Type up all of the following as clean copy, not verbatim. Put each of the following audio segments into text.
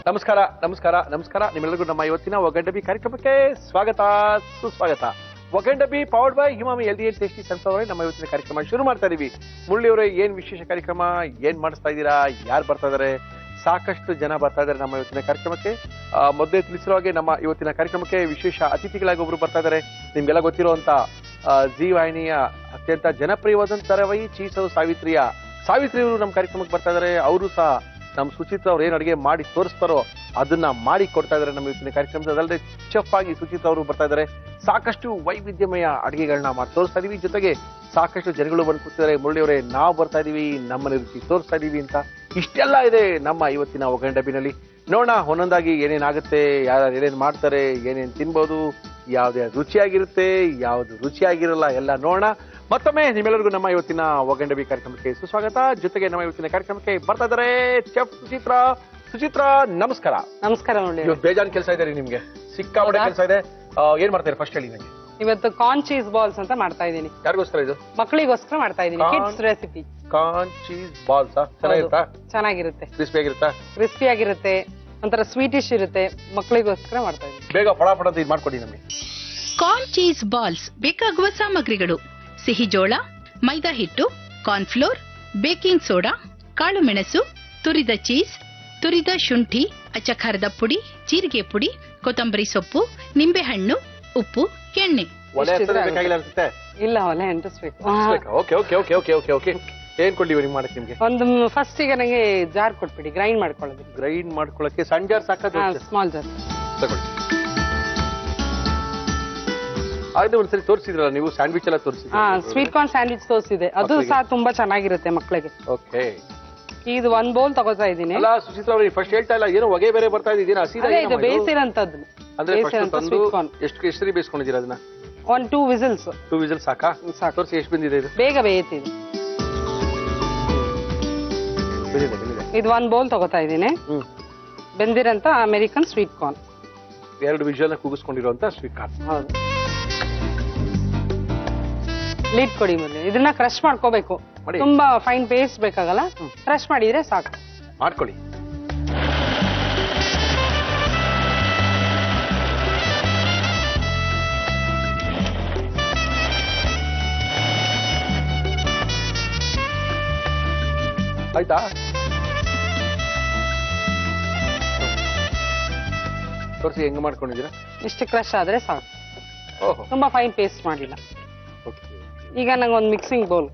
ನಮಸ್ಕಾರ ನಮಸ್ಕಾರ ನಮಸ್ಕಾರ ನಿಮ್ಮೆಲ್ಲರಿಗೂ ನಮ್ಮ ಇವತ್ತಿನ ಒಗಂಡಬಿ ಕಾರ್ಯಕ್ರಮಕ್ಕೆ ಸ್ವಾಗತ ಸುಸ್ವಾಗತ. ಒಗಂಡಬಿ powered by Emami healthy and tasty sunflower ನಮ್ಮ ಇವತ್ತಿನ ಕಾರ್ಯಕ್ರಮ ಶುರು ಮಾಡ್ತಾ ಇದೀವಿ. ಮುರಳಿಯವರೇ, ಏನ್ ವಿಶೇಷ ಕಾರ್ಯಕ್ರಮ, ಏನ್ ಮಾಡಿಸ್ತಾ ಇದ್ದೀರಾ, ಯಾರು ಬರ್ತಾ ಇದಾರೆ? ಸಾಕಷ್ಟು ಜನ ಬರ್ತಾ ಇದಾರೆ ನಮ್ಮ ಇವತ್ತಿನ ಕಾರ್ಯಕ್ರಮಕ್ಕೆ. ಮೊದಲೇ ತಿಳಿಸಿರೋ ಹಾಗೆ ನಮ್ಮ ಇವತ್ತಿನ ಕಾರ್ಯಕ್ರಮಕ್ಕೆ ವಿಶೇಷ ಅತಿಥಿಗಳಾಗಿ ಒಬ್ರು ಬರ್ತಾ ಇದಾರೆ. ನಿಮ್ಗೆಲ್ಲ ಗೊತ್ತಿರುವಂತ ಜಿ ವಾಹಿನಿಯ ಅತ್ಯಂತ ಜನಪ್ರಿಯವಾದಂತ ಧಾರಾವಾಹಿ ಚೀಸರು ಸಾವಿತ್ರಿ ಅವರು ನಮ್ಮ ಕಾರ್ಯಕ್ರಮಕ್ಕೆ ಬರ್ತಾ ಇದಾರೆ. ಅವರು ಸಹ ನಮ್ಮ ಸುಚಿತ್ರಾ ಅವ್ರು ಏನ್ ಅಡಿಗೆ ಮಾಡಿ ತೋರಿಸ್ತಾರೋ ಅದನ್ನ ಮಾಡಿ ಕೊಡ್ತಾ ಇದಾರೆ ನಮ್ಮ ಇವತ್ತಿನ ಕಾರ್ಯಕ್ರಮದ. ಅದಲ್ಲದೆ ಚೆಫ್ ಆಗಿ ಸುಚಿತ್ರಾ ಅವರು ಬರ್ತಾ ಇದಾರೆ. ಸಾಕಷ್ಟು ವೈವಿಧ್ಯಮಯ ಅಡಿಗೆಗಳನ್ನ ಮಾಡಿ ತೋರಿಸ್ತಾ ಇದೀವಿ. ಜೊತೆಗೆ ಸಾಕಷ್ಟು ಜನಗಳು ಬಂದು ಕೂತಿದ್ದಾರೆ. ಮುರಳಿಯವರೇ, ನಾವು ಬರ್ತಾ ಇದೀವಿ, ನಮ್ಮನೆ ರುಚಿ ತೋರಿಸ್ತಾ ಇದೀವಿ ಅಂತ. ಇಷ್ಟೆಲ್ಲ ಇದೆ ನಮ್ಮ ಇವತ್ತಿನ ಒಗಂಡಬಿನಲ್ಲಿ. ನೋಡೋಣ ಒಂದೊಂದಾಗಿ ಏನೇನಾಗುತ್ತೆ, ಯಾರು ಏನೇನ್ ಮಾಡ್ತಾರೆ, ಏನೇನ್ ತಿನ್ಬೋದು, ಯಾವ್ದು ರುಚಿಯಾಗಿರುತ್ತೆ, ಯಾವ್ದು ರುಚಿಯಾಗಿರಲ್ಲ ಎಲ್ಲ ನೋಡೋಣ. ಮತ್ತೊಮ್ಮೆ ನಿಮ್ಮೆಲ್ಲರಿಗೂ ನಮ್ಮ ಇವತ್ತಿನ ಒಗಂಡಬಿ ಕಾರ್ಯಕ್ರಮಕ್ಕೆ ಸುಸ್ವಾಗತ. ಜೊತೆಗೆ ನಮ್ಮ ಇವತ್ತಿನ ಕಾರ್ಯಕ್ರಮಕ್ಕೆ ಬರ್ತಾ ಇದ್ದಾರೆ ಚೆಫ್ ಸುಚಿತ್ರಾ. ಸುಚಿತ್ರಾ, ನಮಸ್ಕಾರ. ನಮಸ್ಕಾರ. ಬೇಜಾನ್ ಕೆಲಸ ಇದೆ ನಿಮ್ಗೆ, ಸಿಕ್ಕಾಪಟ್ಟೆ ಕೆಲಸ ಇದೆ. ಏನ್ ಮಾಡ್ತಾರೆ ಫಸ್ಟ್ ಹೇಳಿ ನನಗೆ. ಇವತ್ತು ಕಾರ್ನ್ ಚೀಸ್ ಬಾಲ್ಸ್ ಅಂತ ಮಾಡ್ತಾ ಇದ್ದೀನಿ. ಯಾರಿಗೋಸ್ಕರ ಇದು? ಮಕ್ಕಳಿಗೋಸ್ಕರ ಮಾಡ್ತಾ ಇದ್ದೀನಿ. Kids recipe. Corn cheese balls ಚೆನ್ನಾಗಿರುತ್ತಾ? ಚೆನ್ನಾಗಿರುತ್ತೆ. ಕ್ರಿಸ್ಪಿ ಆಗಿರುತ್ತಾ? ಕ್ರಿಸ್ಪಿ ಆಗಿರುತ್ತೆ, ಒಂಥರ ಸ್ವೀಟಿಶ್ ಇರುತ್ತೆ. ಮಕ್ಕಳಿಗೋಸ್ಕರ ಮಾಡ್ತಾ ಇದ್ದೀನಿ. ಬೇಗ ಫಟಾಫಟ ಇದು ಮಾಡ್ಕೊಡಿ ನಮಗೆ. ಕಾರ್ನ್ ಚೀಸ್ ಬಾಲ್ಸ್ ಬೇಕಾಗುವ ಸಾಮಗ್ರಿಗಳು: ಸಿಹಿ ಜೋಳ, ಮೈದಾ ಹಿಟ್ಟು, ಕಾರ್ನ್ಫ್ಲೋರ್, ಬೇಕಿಂಗ್ ಸೋಡಾ, ಕಾಳು ಮೆಣಸು, ತುರಿದ ಚೀಸ್, ತುರಿದ ಶುಂಠಿ, ಅಚ್ಚಖಾರದ ಪುಡಿ, ಜೀರಿಗೆ ಪುಡಿ, ಕೊತ್ತಂಬರಿ ಸೊಪ್ಪು, ನಿಂಬೆಹಣ್ಣು, ಉಪ್ಪು, ಎಣ್ಣೆ. ಇಲ್ಲ, ಒಲೆ ಅಂಟಿಸ್ಬೇಕು. ಏನ್ ಕೊಡ್ಲಿ ಮಾಡಕ್ಕೆ ನಿಮ್ಗೆ? ಒಂದು ಫಸ್ಟ್ ಈಗ ನಂಗೆ ಜಾರ್ ಕೊಟ್ಬಿಡಿ, ಗ್ರೈಂಡ್ ಮಾಡ್ಕೊಳ್ಳೋದು. ಗ್ರೈಂಡ್ ಮಾಡ್ಕೊಳ್ಳಕ್ಕೆ ಸಣ್ಣ ಜಾರ್ ಸಾಕಾದ? ಸ್ಮಾಲ್ ಜಾರ್ ತಗೊಳ್ಳಿ. ಆದ್ರೆ ಒಂದ್ಸರಿ ತೋರಿಸಿದ್ರಲ್ಲ ನೀವು, ಸ್ಯಾಂಡ್ವಿಚ್ ಎಲ್ಲ ತೋರಿಸಿದ್ರಿ. ಸ್ವೀಟ್ ಕಾರ್ನ್ ಸ್ಯಾಂಡ್ವಿಚ್ ತೋರಿಸಿದೆ, ಅದು ಸಹ ತುಂಬಾ ಚೆನ್ನಾಗಿರುತ್ತೆ ಮಕ್ಕಳಿಗೆ. ಓಕೆ, ಇದು 1 ಬೌಲ್ ತಗೋತಾ ಇದ್ದೀನಿ. ಅಲ್ಲ ಸುಚಿತ್ರಾ ಅವ್ರಿಗೆ ಫಸ್ಟ್ ಹೇಳ್ತಾ ಇಲ್ಲ, ಏನೋ ಹೊಗೆ ಬೇರೆ ಬರ್ತಾ ಇದೀನಿ. ಇದು ಬೇಯಿಸಿರೋಂಥದ್ದು. ಅಂದ್ರೆ ಎಷ್ಟು ಸರಿ ಬೇಯಿಸ್ಕೊಂಡಿದ್ದೀರಾ ಅದನ್ನ? 2 ವಿಸಿಲ್ಸ್. 2 ವಿಸಿಲ್ಸ್ ಸಾಕಾ? ಸಾಕು. ತೋರಿಸಿ ಎಷ್ಟು ಬಂದಿದೆ ಇದು? ಬೇಗ ಬೇಯುತ್ತಿದೆ. ಇದು 1 ಬೌಲ್ ತಗೋತಾ ಇದ್ದೀನಿ. ಬೆಂದಿರಂತ ಅಮೆರಿಕನ್ ಸ್ವೀಟ್ ಕಾರ್ನ್. 2 ವಿಷಲ್ ಕೂಗಿಸ್ಕೊಂಡಿರುವಂತ ಸ್ವೀಟ್ ಕಾರ್ನ್. ಹೌದು. ಲೀಡ್ ಕೊಡಿ ಮೊದಲು. ಇದನ್ನ ಕ್ರಶ್ ಮಾಡ್ಕೋಬೇಕು, ತುಂಬಾ ಫೈನ್ ಪೇಸ್ಟ್ ಬೇಕಾಗಲ್ಲ. ಕ್ರಶ್ ಮಾಡಿದ್ರೆ ಸಾಕು. ಮಾಡ್ಕೊಳ್ಳಿ. ಆಯ್ತಾ? ತೋರಿಸಿ ಹೆಂಗ್ ಮಾಡ್ಕೊಂಡಿದ್ದೀರಾ? ಇಷ್ಟು ಕ್ರಶ್ ಆದ್ರೆ ಸಾಕು. ಓಹೋ, ತುಂಬಾ ಫೈನ್ ಪೇಸ್ಟ್ ಮಾಡಿಲ್ಲ. ಈಗ ನಂಗೆ ಒಂದು ಮಿಕ್ಸಿಂಗ್ ಬೌಲ್.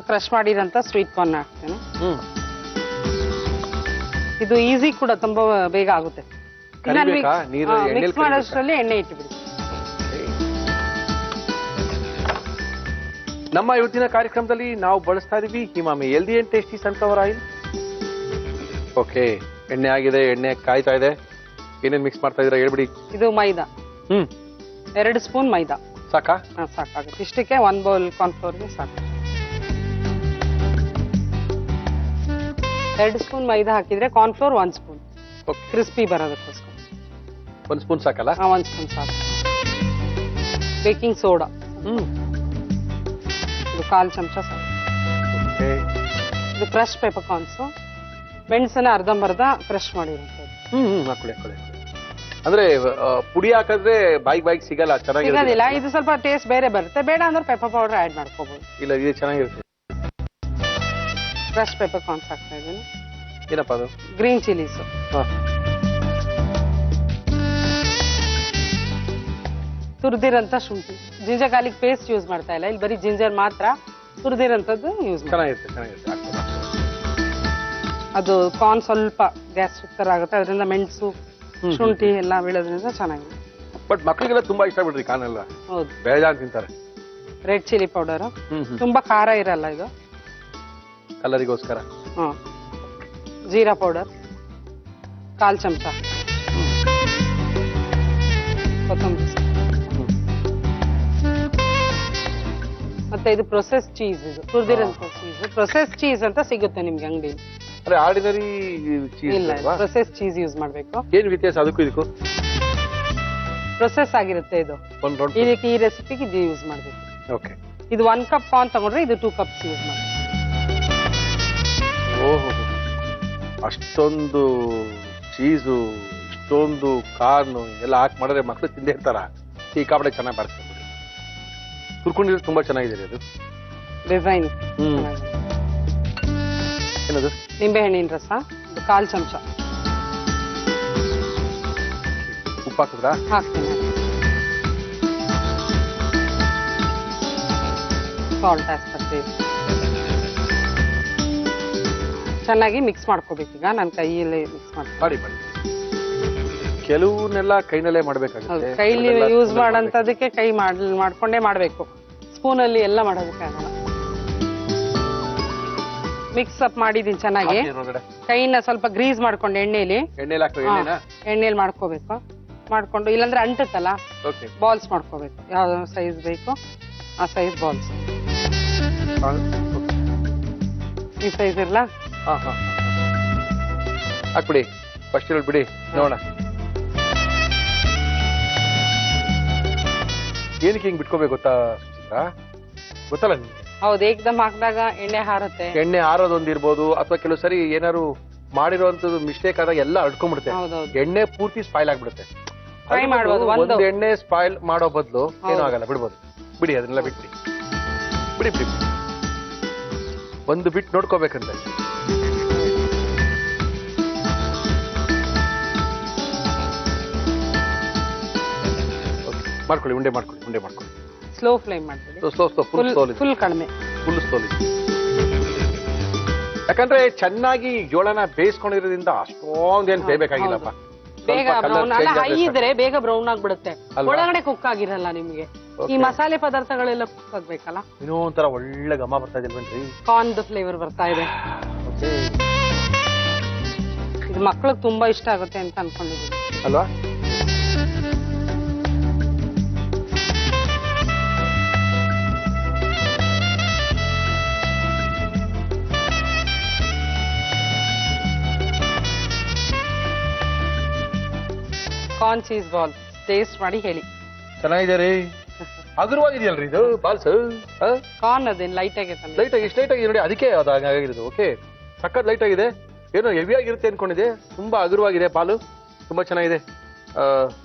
ಕ್ರಶ್ ಮಾಡಿರಂತ ಸ್ವೀಟ್ ಕಾರ್ನ್ ಹಾಕ್ತೇನೆ. ಇದು ಈಸಿ ಕೂಡ, ತುಂಬಾ ಬೇಗ ಆಗುತ್ತೆ. ಮಿಕ್ಸ್ ಮಾಡೋಷ್ಟರಲ್ಲಿ ಎಣ್ಣೆ ಇಟ್ಟುಬಿಡಿ. ನಮ್ಮ ಇವತ್ತಿನ ಕಾರ್ಯಕ್ರಮದಲ್ಲಿ ನಾವು ಬಳಸ್ತಾ ಇದೀವಿ Emami healthy and tasty sunflower oil. Okay, ಎಣ್ಣೆ ಆಗಿದೆ, ಎಣ್ಣೆ ಕಾಯ್ತಾ ಇದೆ. ಏನೇನ್ ಮಿಕ್ಸ್ ಮಾಡ್ತಾ ಇದೀರಾ ಹೇಳ್ಬಿಡಿ. ಇದು ಮೈದಾ. 2 ಸ್ಪೂನ್ ಮೈದಾ ಸಾಕಾ? ಸಾಕಾಗುತ್ತೆ. ಇಷ್ಟಕ್ಕೆ 1 ಬೌಲ್ ಕಾರ್ನ್ಫ್ಲೋರ್ಗೆ ಸಾಕು. 2 ಸ್ಪೂನ್ ಮೈದಾ ಹಾಕಿದ್ರೆ ಕಾರ್ನ್ಫ್ಲೋರ್ 1 ಸ್ಪೂನ್. ಕ್ರಿಸ್ಪಿ ಬರೋದಕ್ಕೋಸ್ಕರ 1 ಸ್ಪೂನ್ ಸಾಕಲ್ಲ? 1 ಸ್ಪೂನ್ ಸಾಕು. ಬೇಕಿಂಗ್ ಸೋಡಾ ಇದು 1/4 ಚಮಚ ಸಾಕು. ಇದು ಕ್ರಶ್ ಪೆಪ್ಪರ್ ಕಾರ್ನ್ಸ್. ಮೆಣಸನ್ನ ಅರ್ಧಂಬರ್ಧ ಕ್ರಶ್ ಮಾಡಿರುವಂಥದ್ದು. ಹಾಕೊಳ್ಳಿ. ಅಂದ್ರೆ ಪುಡಿ ಹಾಕಿದ್ರೆ ಬಾಯಿಗೆ ಸಿಗಲ್ಲ, ಸಿಗೋದಿಲ್ಲ. ಇದು ಸ್ವಲ್ಪ ಟೇಸ್ಟ್ ಬೇರೆ ಬರುತ್ತೆ. ಬೇಡ ಅಂದ್ರೆ ಪೆಪ್ಪರ್ ಪೌಡರ್ ಆಡ್ ಮಾಡ್ಕೋಬಹುದು. ಇಲ್ಲ, ಇದು ಚೆನ್ನಾಗಿರುತ್ತೆ. ಕ್ರಶ್ ಪೆಪ್ಪರ್ ಕಾರ್ನ್ಸ್ ಹಾಕ್ತಾ ಇದ್ದೀನಿ. ಏನಪ್ಪ ಅದು? Green chillies. ತುರಿದಿರಂತ ಶುಂಠಿ. ಜಿಂಜರ್ ಗಾರ್ಲಿಕ್ ಪೇಸ್ಟ್ ಯೂಸ್ ಮಾಡ್ತಾ ಇಲ್ಲ, ಇಲ್ಲಿ ಬರೀ ಜಿಂಜರ್ ಮಾತ್ರ. ತುರಿದಿರಂತದ್ದು ಯೂಸ್ ಚೆನ್ನಾಗಿರುತ್ತೆ. ಅದು ಕಾರ್ನ್ ಸ್ವಲ್ಪ ಗ್ಯಾಸ್ಟ್ರಿಕ್ ತರ ಆಗುತ್ತೆ, ಅದರಿಂದ ಮೆಣಸು ಶುಂಠಿ ಎಲ್ಲ ಬೀಳೋದ್ರಿಂದ ಚೆನ್ನಾಗಿದೆ. ಬಟ್ ಮಕ್ಕಳಿಗೆಲ್ಲ ತುಂಬಾ ಇಷ್ಟ ಬಿಡ್ರಿ ಕಾರ್ನ್ ಎಲ್ಲ. ಹೌದು, ಬೇಜಾನ್ ತಿಂತಾರೆ. ರೆಡ್ ಚಿಲ್ಲಿ ಪೌಡರ್ ತುಂಬಾ ಖಾರ ಇರಲ್ಲ ಇದು, ಕಲರಿಗೋಸ್ಕರ. ಜೀರಾ ಪೌಡರ್ 1/4 ಚಮಚ. ಕೊತ್ತಂಬರಿ. ಮತ್ತೆ ಇದು ಪ್ರೊಸೆಸ್ ಚೀಸ್. ಇದು ತುರಿದಿರೋಂಥ ಚೀಸ್. ಪ್ರೊಸೆಸ್ ಚೀಸ್ ಅಂತ ಸಿಗುತ್ತೆ ನಿಮ್ಗೆ ಅಂಗಡಿ. ಅರೆ ಆರ್ಡಿನರಿ ಚೀಸ್ ಇಲ್ಲ, ಪ್ರೊಸೆಸ್ ಚೀಸ್ ಯೂಸ್ ಮಾಡ್ಬೇಕು. ಏನ್ ವ್ಯತ್ಯಾಸ ಅದಕ್ಕೂ ಇದಕ್ಕೂ? ಪ್ರೊಸೆಸ್ ಆಗಿರುತ್ತೆ ಇದು. ಇದಕ್ಕೆ ಈ ರೆಸಿಪಿಗೆ ಇದು ಯೂಸ್ ಮಾಡ್ಬೇಕು. ಓಕೆ, ಇದು 1 ಕಪ್ ಕಾರ್ನ್ ತಗೊಂಡ್ರೆ ಇದು 2 ಕಪ್ಸ್ ಯೂಸ್ ಮಾಡಿ. ಓಹೋ, ಅಷ್ಟೊಂದು ಚೀಸು, ಇಷ್ಟೊಂದು ಕಾರ್ನು ಎಲ್ಲ ಹಾಕಿ ಮಾಡಿದ್ರೆ ಮಕ್ಕಳು ತಿಂದೇ ಇರ್ತಾರ. ಈ ಕಾಪಡೆ ಚೆನ್ನಾಗಿ ಬಾರಿಸ್ತಾರೆ. ಹುರ್ಕೊಂಡಿರೋದು ತುಂಬಾ ಚೆನ್ನಾಗಿದೆ ಅದು ಡಿಸೈನ್. ಏನದು? ನಿಂಬೆ ಹಣ್ಣಿನ ರಸ 1/4 ಚಮಚ ಉಪ್ಪು ಹಾಕಿದ್ರಾ? ಹಾಕ್ತೀನಿ. ಸಾಲ್ಟ್ ಚೆನ್ನಾಗಿ ಮಿಕ್ಸ್ ಮಾಡ್ಕೋಬೇಕು. ಈಗ ನಾನು ಕೈಯಲ್ಲಿ ಮಿಕ್ಸ್ ಮಾಡಿ ಮಾಡಿ. ಕೆಲವನ್ನೆಲ್ಲ ಕೈನಲ್ಲೇ ಮಾಡ್ಬೇಕಾಗುತ್ತೆ. ಕೈಲಿ ಯೂಸ್ ಮಾಡೋಂಥದಕ್ಕೆ ಕೈ ಮಾಡ್ಕೊಂಡೇ ಮಾಡ್ಬೇಕು. ಸ್ಪೂನಲ್ಲಿ ಎಲ್ಲ ಮಾಡೋದಕ್ಕಾಗಲ್ಲ. ಮಿಕ್ಸ್ ಅಪ್ ಮಾಡಿದೀನಿ ಚೆನ್ನಾಗಿ. ಕೈನ ಸ್ವಲ್ಪ ಗ್ರೀಸ್ ಮಾಡ್ಕೊಂಡು ಎಣ್ಣೆಲಿ ಮಾಡ್ಕೋಬೇಕು. ಮಾಡ್ಕೊಂಡು ಇಲ್ಲಾಂದ್ರೆ ಅಂಟುತ್ತಲ್ಲ, ಬಾಲ್ಸ್ ಮಾಡ್ಕೋಬೇಕು. ಯಾವ ಸೈಜ್ ಬೇಕು ಆ ಸೈಜ್ ಬಾಲ್ಸ್. ಈ ಸೈಜ್ ಇರಲ್ಲ ಹಾಕ್ಬಿಡಿ. ಫಸ್ಟ್ ಇರೋದು ಬಿಡಿ ನೋಡೋಣ. ಏನಕ್ಕೆ ಹಿಂಗ್ ಬಿಟ್ಕೋಬೇಕು ಗೊತ್ತಾ ಸುಚಿತ್ರಾ? ಗೊತ್ತಲ್ಲ ನಿಮ್ಗೆ? ಹೌದು, ಏಕದಮ್ ಹಾಕಿದಾಗ ಎಣ್ಣೆ ಹಾರುತ್ತೆ. ಎಣ್ಣೆ ಹಾರೋದೊಂದಿರ್ಬೋದು, ಅಥವಾ ಕೆಲವು ಸರಿ ಏನಾದ್ರು ಮಾಡಿರುವಂತದ್ದು ಮಿಸ್ಟೇಕ್ ಆದಾಗ ಎಲ್ಲ ಅಡ್ಕೊಂಡ್ಬಿಡುತ್ತೆ. ಎಣ್ಣೆ ಪೂರ್ತಿ ಸ್ಪಾಯ್ಲ್ ಆಗ್ಬಿಡುತ್ತೆ. ಫ್ರೈ ಮಾಡ್ಬೋದು. ಒಂದು ಎಣ್ಣೆ ಸ್ಪಾಯ್ಲ್ ಮಾಡೋ ಬದಲು ಏನೂ ಆಗಲ್ಲ, ಬಿಡ್ಬೋದು. ಬಿಡಿ ಅದನ್ನೆಲ್ಲ ಬಿಟ್ಬಿಡಿ. ಬಿಡಿ ಬಿಡಿ. ಒಂದು ಬಿಟ್ಟು ನೋಡ್ಕೋಬೇಕಂತೆ. ಮಾಡ್ಕೊಳ್ಳಿ, ಉಂಡೆ ಮಾಡ್ಕೊಳ್ಳಿ, ಉಂಡೆ ಮಾಡ್ಕೊಳ್ಳಿ. ಸ್ಲೋ ಫ್ಲೇಮ್ ಮಾಡ್ಕೊಳ್ಳಿ. ಫುಲ್ ಕಡಿಮೆ, ಫುಲ್ ಸ್ಲೋಲಿ. ಯಾಕಂದ್ರೆ ಚೆನ್ನಾಗಿ ಜೋಳನ ಬೇಯಿಸ್ಕೊಂಡಿರೋದ್ರಿಂದ ಅಷ್ಟೊಂದೇನು ಬೇಯಬೇಕಾಗಿಲ್ಲಪ್ಪ. ಬೇಗ ಬ್ರೌನ್ ಅಲ್ಲ, ಹೈ ಇದ್ರೆ ಬೇಗ ಬ್ರೌನ್ ಆಗ್ಬಿಡುತ್ತೆ. ಒಳಗಡೆ ಕುಕ್ ಆಗಿರಲ್ಲ ನಿಮ್ಗೆ. ಈ ಮಸಾಲೆ ಪದಾರ್ಥಗಳೆಲ್ಲ ಕುಕ್ ಆಗ್ಬೇಕಲ್ಲ. ಇನ್ನೂ ಒಂಥರ ಒಳ್ಳೆ ಘಮ ಬರ್ತಾ ಇದೆ ಬನ್ರಿ. ಕಾರ್ನ್ ಫ್ಲೇವರ್ ಬರ್ತಾ ಇದೆ. ಇದು ಮಕ್ಳಿಗೆ ತುಂಬಾ ಇಷ್ಟ ಆಗುತ್ತೆ ಅಂತ ಅನ್ಕೊಂಡಿದ್ದೀನಿ ಅಲ್ವಾ? ಕಾರ್ನ್ ಚೀಸ್ ಬಾಲ್ ಟೇಸ್ಟ್ ಮಾಡಿ ಹೇಳಿ. ಚೆನ್ನಾಗಿದೆ ರೀ. ಹಗುರವಾಗಿದೆಯಲ್ರಿ ಇದು ಬಾಲ್ಸ್. ಕಾರ್ನ್ ಅದೇನು ಲೈಟ್ ಆಗಿ ಲೈಟ್ ಆಗಿ, ಇಷ್ಟು ಲೈಟ್ ಆಗಿದೆ ನೋಡಿ, ಅದಕ್ಕೆ ಅದು ಆಗಿರೋದು. ಓಕೆ, ಸಖತ್ ಲೈಟ್ ಆಗಿದೆ. ಏನೋ ಹೆವಿ ಆಗಿರುತ್ತೆ ಅನ್ಕೊಂಡಿದೆ. ತುಂಬಾ ಹಗುರವಾಗಿದೆ ಬಾಲು, ತುಂಬಾ ಚೆನ್ನಾಗಿದೆ.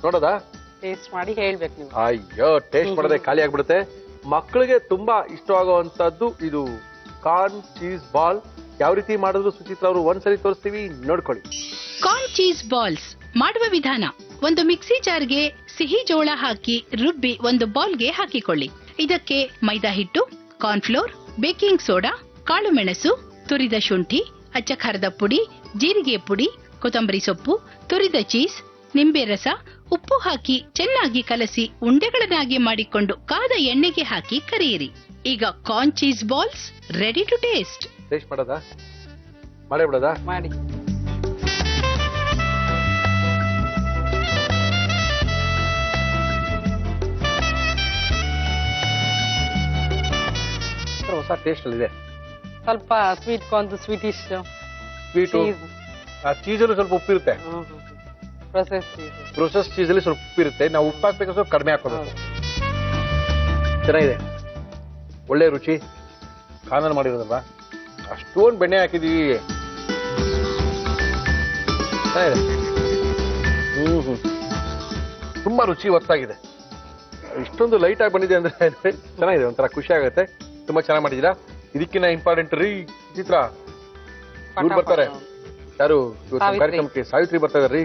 ನೋಡೋದಾ? ಟೇಸ್ಟ್ ಮಾಡಿ ಹೇಳ್ಬೇಕು ನೀವು. ಅಯ್ಯೋ, ಟೇಸ್ಟ್ ಮಾಡೋದೇ ಖಾಲಿ ಆಗ್ಬಿಡುತ್ತೆ. ಮಕ್ಕಳಿಗೆ ತುಂಬಾ ಇಷ್ಟವಾಗುವಂತದ್ದು ಇದು ಕಾರ್ನ್ ಚೀಸ್ ಬಾಲ್. ಯಾವ ರೀತಿ ಮಾಡಿದ್ರು ಸುಚಿತ್ರಾ ಅವರು ಒಂದ್ಸರಿ ತೋರಿಸ್ತೀವಿ, ನೋಡ್ಕೊಳ್ಳಿ. ಕಾರ್ನ್ ಚೀಸ್ ಬಾಲ್ಸ್ ಮಾಡುವ ವಿಧಾನ: ಒಂದು ಮಿಕ್ಸಿ ಜಾರ್ಗೆ ಸಿಹಿ ಜೋಳ ಹಾಕಿ ರುಬ್ಬಿ ಒಂದು ಬೌಲ್ಗೆ ಹಾಕಿಕೊಳ್ಳಿ. ಇದಕ್ಕೆ ಮೈದಾ ಹಿಟ್ಟು, ಕಾರ್ನ್ಫ್ಲೋರ್, ಬೇಕಿಂಗ್ ಸೋಡಾ, ಕಾಳು ಮೆಣಸು, ತುರಿದ ಶುಂಠಿ, ಅಚ್ಚ ಖಾರದ ಪುಡಿ, ಜೀರಿಗೆ ಪುಡಿ, ಕೊತ್ತಂಬರಿ ಸೊಪ್ಪು, ತುರಿದ ಚೀಸ್, ನಿಂಬೆ ರಸ, ಉಪ್ಪು ಹಾಕಿ ಚೆನ್ನಾಗಿ ಕಲಸಿ ಉಂಡೆಗಳನ್ನಾಗಿ ಮಾಡಿಕೊಂಡು ಕಾದ ಎಣ್ಣೆಗೆ ಹಾಕಿ ಕರಿಯಿರಿ. ಈಗ corn cheese balls ready to taste. Taste ಮಾಡೋದಾ? ಮಾಡೇ ಬಿಡೋದಾ? ಮಾಡಿ. ಹೊಸ ಟೇಸ್ಟ್ ಅಲ್ಲಿ ಇದೆ. ಸ್ವಲ್ಪ ಸ್ವೀಟ್ ಕಾರ್ನ್, ಸ್ವೀಟಿಶ್ ಸ್ವೀಟು, ಆ ಚೀಸಲ್ಲಿ ಸ್ವಲ್ಪ ಉಪ್ಪಿರುತ್ತೆ. ಪ್ರೊಸೆಸ್ ಚೀಸಲ್ಲಿ ಸ್ವಲ್ಪ ಉಪ್ಪಿರುತ್ತೆ. ನಾವು ಉಪ್ಪು ಹಾಕ್ಬೇಕು, ಸ್ವಲ್ಪ ಕಡಿಮೆ ಹಾಕೋಬೇಕು. ಚೆನ್ನಾಗಿದೆ, ಒಳ್ಳೆ ರುಚಿ. ಖಾನಲ್ಲಿ ಮಾಡಿರೋದಲ್ವಾ, ಅಷ್ಟೊಂದು ಬೆಣ್ಣೆ ಹಾಕಿದೀವಿ. ತುಂಬಾ ರುಚಿ ಹೊತ್ತಾಗಿದೆ. ಇಷ್ಟೊಂದು ಲೈಟ್ ಆಗಿ ಬಂದಿದೆ ಅಂದ್ರೆ ಚೆನ್ನಾಗಿದೆ, ಒಂಥರ ಖುಷಿ ಆಗುತ್ತೆ. ತುಂಬಾ ಚೆನ್ನಾಗಿ ಮಾಡಿದೀರಾ. ಇದಕ್ಕಿಂತ ಇಂಪಾರ್ಟೆಂಟ್ ರೀ ಚಿತ್ರ, ಇವ್ರು ಬರ್ತಾರೆ. ಯಾರು ಕಾರ್ಯಕ್ರಮಕ್ಕೆ? ಸಾವಿತ್ರಿ ಬರ್ತಾ ಇದಾರೆ ರೀ.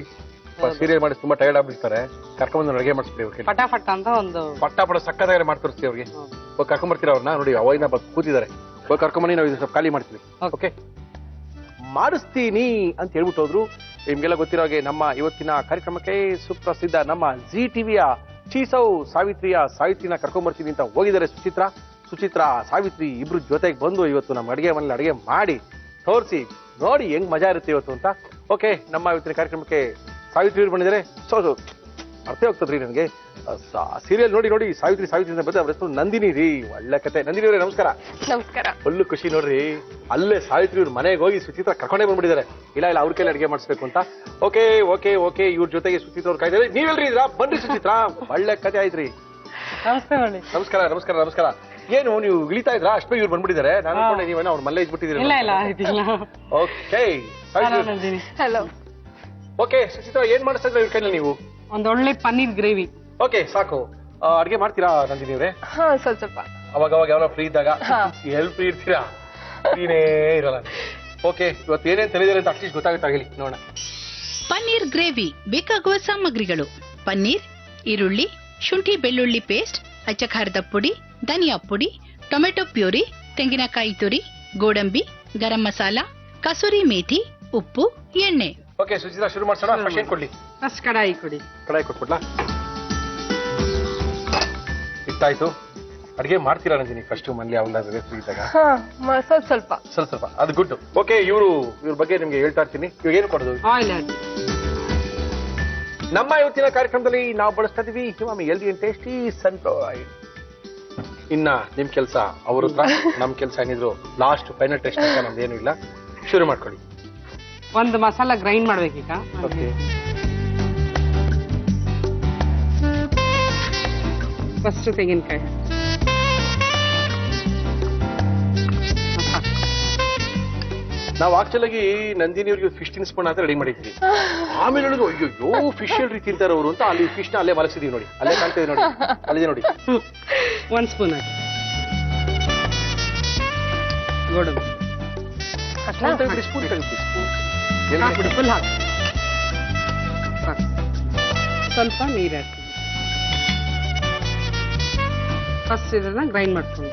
ಸೀರಿಯಲ್ ಮಾಡಿ ತುಂಬಾ ಟೈರ್ಡ್ ಆಗ್ಬಿಡ್ತಾರೆ. ಕರ್ಕೊಂಡ್ಬಂದು ಅಡುಗೆ ಮಾಡಿಸ್ಬಿಡಿ. ಪಟಾಪಟ ಅಂತ ಒಂದು ಪಟ್ಟಾಪಟ ಸಕ್ಕತ್ತಾಗಿ ಮಾಡಿ ತೋರಿಸ್ತೀವಿ ಅವ್ರಿಗೆ. ಹೋಗಿ ಕರ್ಕೊಂಡ್ಬರ್ತೀರ ಅವ್ರನ್ನ. ನೋಡಿ, ಅವಾಗಿನ ಕೂತಿದ್ದಾರೆ. ಹೋಗಿ ಕರ್ಕೊಂಬನ್ನಿ, ನಾವು ಇದು ಸ್ವಲ್ಪ ಖಾಲಿ ಮಾಡ್ತೀವಿ. ಓಕೆ, ಮಾಡಿಸ್ತೀನಿ ಅಂತ ಹೇಳ್ಬಿಟ್ಟು ಹೋದ್ರು. ನಿಮ್ಗೆಲ್ಲ ಗೊತ್ತಿರೋ ಹಾಗೆ ನಮ್ಮ ಇವತ್ತಿನ ಕಾರ್ಯಕ್ರಮಕ್ಕೆ ಸುಪ್ರಸಿದ್ಧ ನಮ್ಮ ಜಿ ಟಿವಿಯ ಚೀಸೌ ಸಾವಿತ್ರಿನ ಕರ್ಕೊಂಡ್ಬರ್ತೀನಿ ಅಂತ ಹೋಗಿದ್ದಾರೆ ಸುಚಿತ್ರಾ ಸಾವಿತ್ರಿ ಇಬ್ರು ಜೊತೆಗೆ ಬಂದು ಇವತ್ತು ನಮ್ಮ ಅಡುಗೆ ಮನೇಲಿ ಅಡುಗೆ ಮಾಡಿ ತೋರಿಸಿ ನೋಡಿ ಹೆಂಗ್ ಮಜಾ ಇರುತ್ತೆ ಇವತ್ತು ಅಂತ. ಓಕೆ, ನಮ್ಮ ಇವತ್ತಿನ ಕಾರ್ಯಕ್ರಮಕ್ಕೆ ಸಾವಿತ್ರಿ ಅವ್ರು ಬಂದಿದ್ದಾರೆ. ಸೊ ಅರ್ಥ ಹೋಗ್ತದ್ರಿ ನನಗೆ. ಸೀರಿಯಲ್ ನೋಡಿ ಸಾವಿತ್ರಿ ಅಂತ ಬಂದ್ರೆ ಅವ್ರ ಹೆಸರು ನಂದಿನಿ ರೀ. ಒಳ್ಳೆ ಕತೆ. ನಂದಿನಿ ಅವರೇ ನಮಸ್ಕಾರ. ನಮಸ್ಕಾರ. ಫುಲ್ಲು ಖುಷಿ ನೋಡ್ರಿ. ಅಲ್ಲೇ ಸಾವಿತ್ರಿ ಅವ್ರ ಮನೆಗೆ ಹೋಗಿ ಸುಚಿತ್ರಾ ಕರ್ಕೊಂಡೇ ಬಂದ್ಬಿಟ್ಟಿದ್ದಾರೆ. ಇಲ್ಲ ಅವ್ರ ಕೈಲಿ ಅಡುಗೆ ಮಾಡಿಸ್ಬೇಕು ಅಂತ. ಓಕೆ, ಇವ್ರ ಜೊತೆಗೆ ಸುಚಿತ್ರಾ ಅವ್ರು ಕಾಯ್ತಾರೆ. ನೀವೆಲ್ರಿ ಇದ್ರಾ? ಬನ್ರಿ ಸುಚಿತ್ರಾ, ಒಳ್ಳೆ ಕತೆ ಆಯ್ತ್ರಿ. ನಮಸ್ಕಾರ. ಏನು ನೀವು ಇಳಿತಾ ಇದ್ರಾ? ಅಷ್ಟು ಇವ್ರು ಬಂದ್ಬಿಟ್ಟಿದ್ದಾರೆ. ನಾನು ನೀವೇನೋ ಅವ್ರ ಮಲ್ಲೆ ಇದ್ಬಿಟ್ಟಿದ್ದೀರಿ. ಇಲ್ಲ. Okay, hello. ಓಕೆ ಸುಚಿತ್ರಾ, ಏನ್ ಮಾಡಿಸ್ತಾ ಇದ್ರ ಇವ್ರ ಕೈಲಿ ನೀವು? ಒಂದೊಳ್ಳೆ ಪನ್ನೀರ್ ಗ್ರೇವಿ. ಓಕೆ ಸಾಕು. ಅಡ್ಗೆ ಮಾಡ್ತೀರಾ ನಂದಿನಿ ಅವ್ರೆ? ಹಾ ಸ್ವಲ್ಪ ಅವಾಗ ಯಾವಾಗ ಫ್ರೀ ಇದ್ದಾಗ ಎಲ್ಲಿ ಫ್ರೀ ಇರ್ತೀರಾ? ಫ್ರೀನೇ ಇರಲ್ಲ. ಓಕೆ, ಇವತ್ತು ಏನೇನ್ ತಿಳಿದಿದೆ ಅಂತ ಅಟ್ಲೀಸ್ಟ್ ಗೊತ್ತಾಗುತ್ತಾ ಹೇಳಿ ನೋಡೋಣ. ಪನ್ನೀರ್ ಗ್ರೇವಿ ಬೇಕಾಗುವ ಸಾಮಗ್ರಿಗಳು: ಪನ್ನೀರ್, ಈರುಳ್ಳಿ, ಶುಂಠಿ ಬೆಳ್ಳುಳ್ಳಿ ಪೇಸ್ಟ್, ಅಚ್ಚ ಖಾರದ ಪುಡಿ, ಧನಿಯಾ ಪುಡಿ, ಟೊಮೆಟೊ ಪ್ಯೂರಿ, ತೆಂಗಿನಕಾಯಿ ತುರಿ, ಗೋಡಂಬಿ, ಗರಂ ಮಸಾಲ, ಕಸೂರಿ ಮೇಥಿ, ಉಪ್ಪು, ಎಣ್ಣೆ. ಓಕೆ ಸುಚಿತ್ರಾ, ಶುರು ಮಾಡ್ಸೋಣ. ಫಸ್ಟ್ ಏನ್ ಕೊಡ್ಲಿ? ಫಸ್ಟ್ ಕಡಾಯಿ ಕೊಡಿ. ಕಡಾಯಿ ಕೊಟ್ಬಿಡ್ಲಾ? ಇಷ್ಟಾಯ್ತು. ಅಡ್ಗೆ ಮಾಡ್ತೀರಾ ನಂದಿನಿ ಫಸ್ಟ್ ಮನೇಲಿ ಯಾವಾಗಲಾದ್ರೆ ಫ್ರೀ ಇದ್ದಾಗ? ಸ್ವಲ್ಪ ಸ್ವಲ್ಪ ಅದು ಗುಡ್. ಓಕೆ, ಇವ್ರ ಬಗ್ಗೆ ನಿಮ್ಗೆ ಹೇಳ್ತಾ ಇರ್ತೀನಿ. ಇವಾಗ ಏನು ಕೊಡೋದು? Oil add. ನಮ್ಮ ಇವತ್ತಿನ ಕಾರ್ಯಕ್ರಮದಲ್ಲಿ ನಾವು ಬಳಸ್ತಾ ಇದೀವಿ Emami healthy and tasty sunflower oil. ಇನ್ನ ನಿಮ್ ಕೆಲಸ ಅವ್ರ ಹತ್ರ, ನಮ್ ಕೆಲಸ ಏನಿದ್ರು ಲಾಸ್ಟ್ ಫೈನಲ್ ಟೆಸ್ಟ್ ಅಂತ ನಮ್ದೇನು ಇಲ್ಲ. ಶುರು ಮಾಡ್ಕೊಳ್ಳಿ. ಒಂದು ಮಸಾಲ ಗ್ರೈಂಡ್ ಮಾಡ್ಬೇಕೀಗ. ಓಕೆ, ಫಸ್ಟ್ ತೆಂಗಿನಕಾಯಿ. ನಾವು ಆಕ್ಚುಲ್ ಆಗಿ ನಂದಿನಿ ಅವ್ರಿಗೆ ಫಿಶ್ ತಿನ್ಸ್ಪೋಣ ಅಂತ ರೆಡಿ ಮಾಡಿದ್ವಿ. ಆಮೇಲೆ ಹೇಳಿದ್ರು ಅಯ್ಯೋ ಫಿಶ್ ಎಲ್ರಿ ತಿಂತಾರ ಅವರು ಅಂತ. ಅಲ್ಲಿ ಫಿಶ್ ನ ಅಲ್ಲೇ ಮಲಸಿದೀವಿ ನೋಡಿ, ಅಲ್ಲೇ ಕಾಣ್ತಿದೆ ನೋಡಿ, ಅಲ್ಲಿದೆ ನೋಡಿ. 1 ಸ್ಪೂನ್ ಹಾಕಿ. ಗೋಡಂಬಿ ಸ್ಪೂನ್ ತೆಗೆದು ಫುಲ್ ಹಾಕಿ. ಸ್ವಲ್ಪ ನೀರು ಹಾಕಿ. ಫಸ್ಟ್ ಇದನ್ನ ಗ್ರೈಂಡ್ ಮಾಡ್ಕೊಂಡು.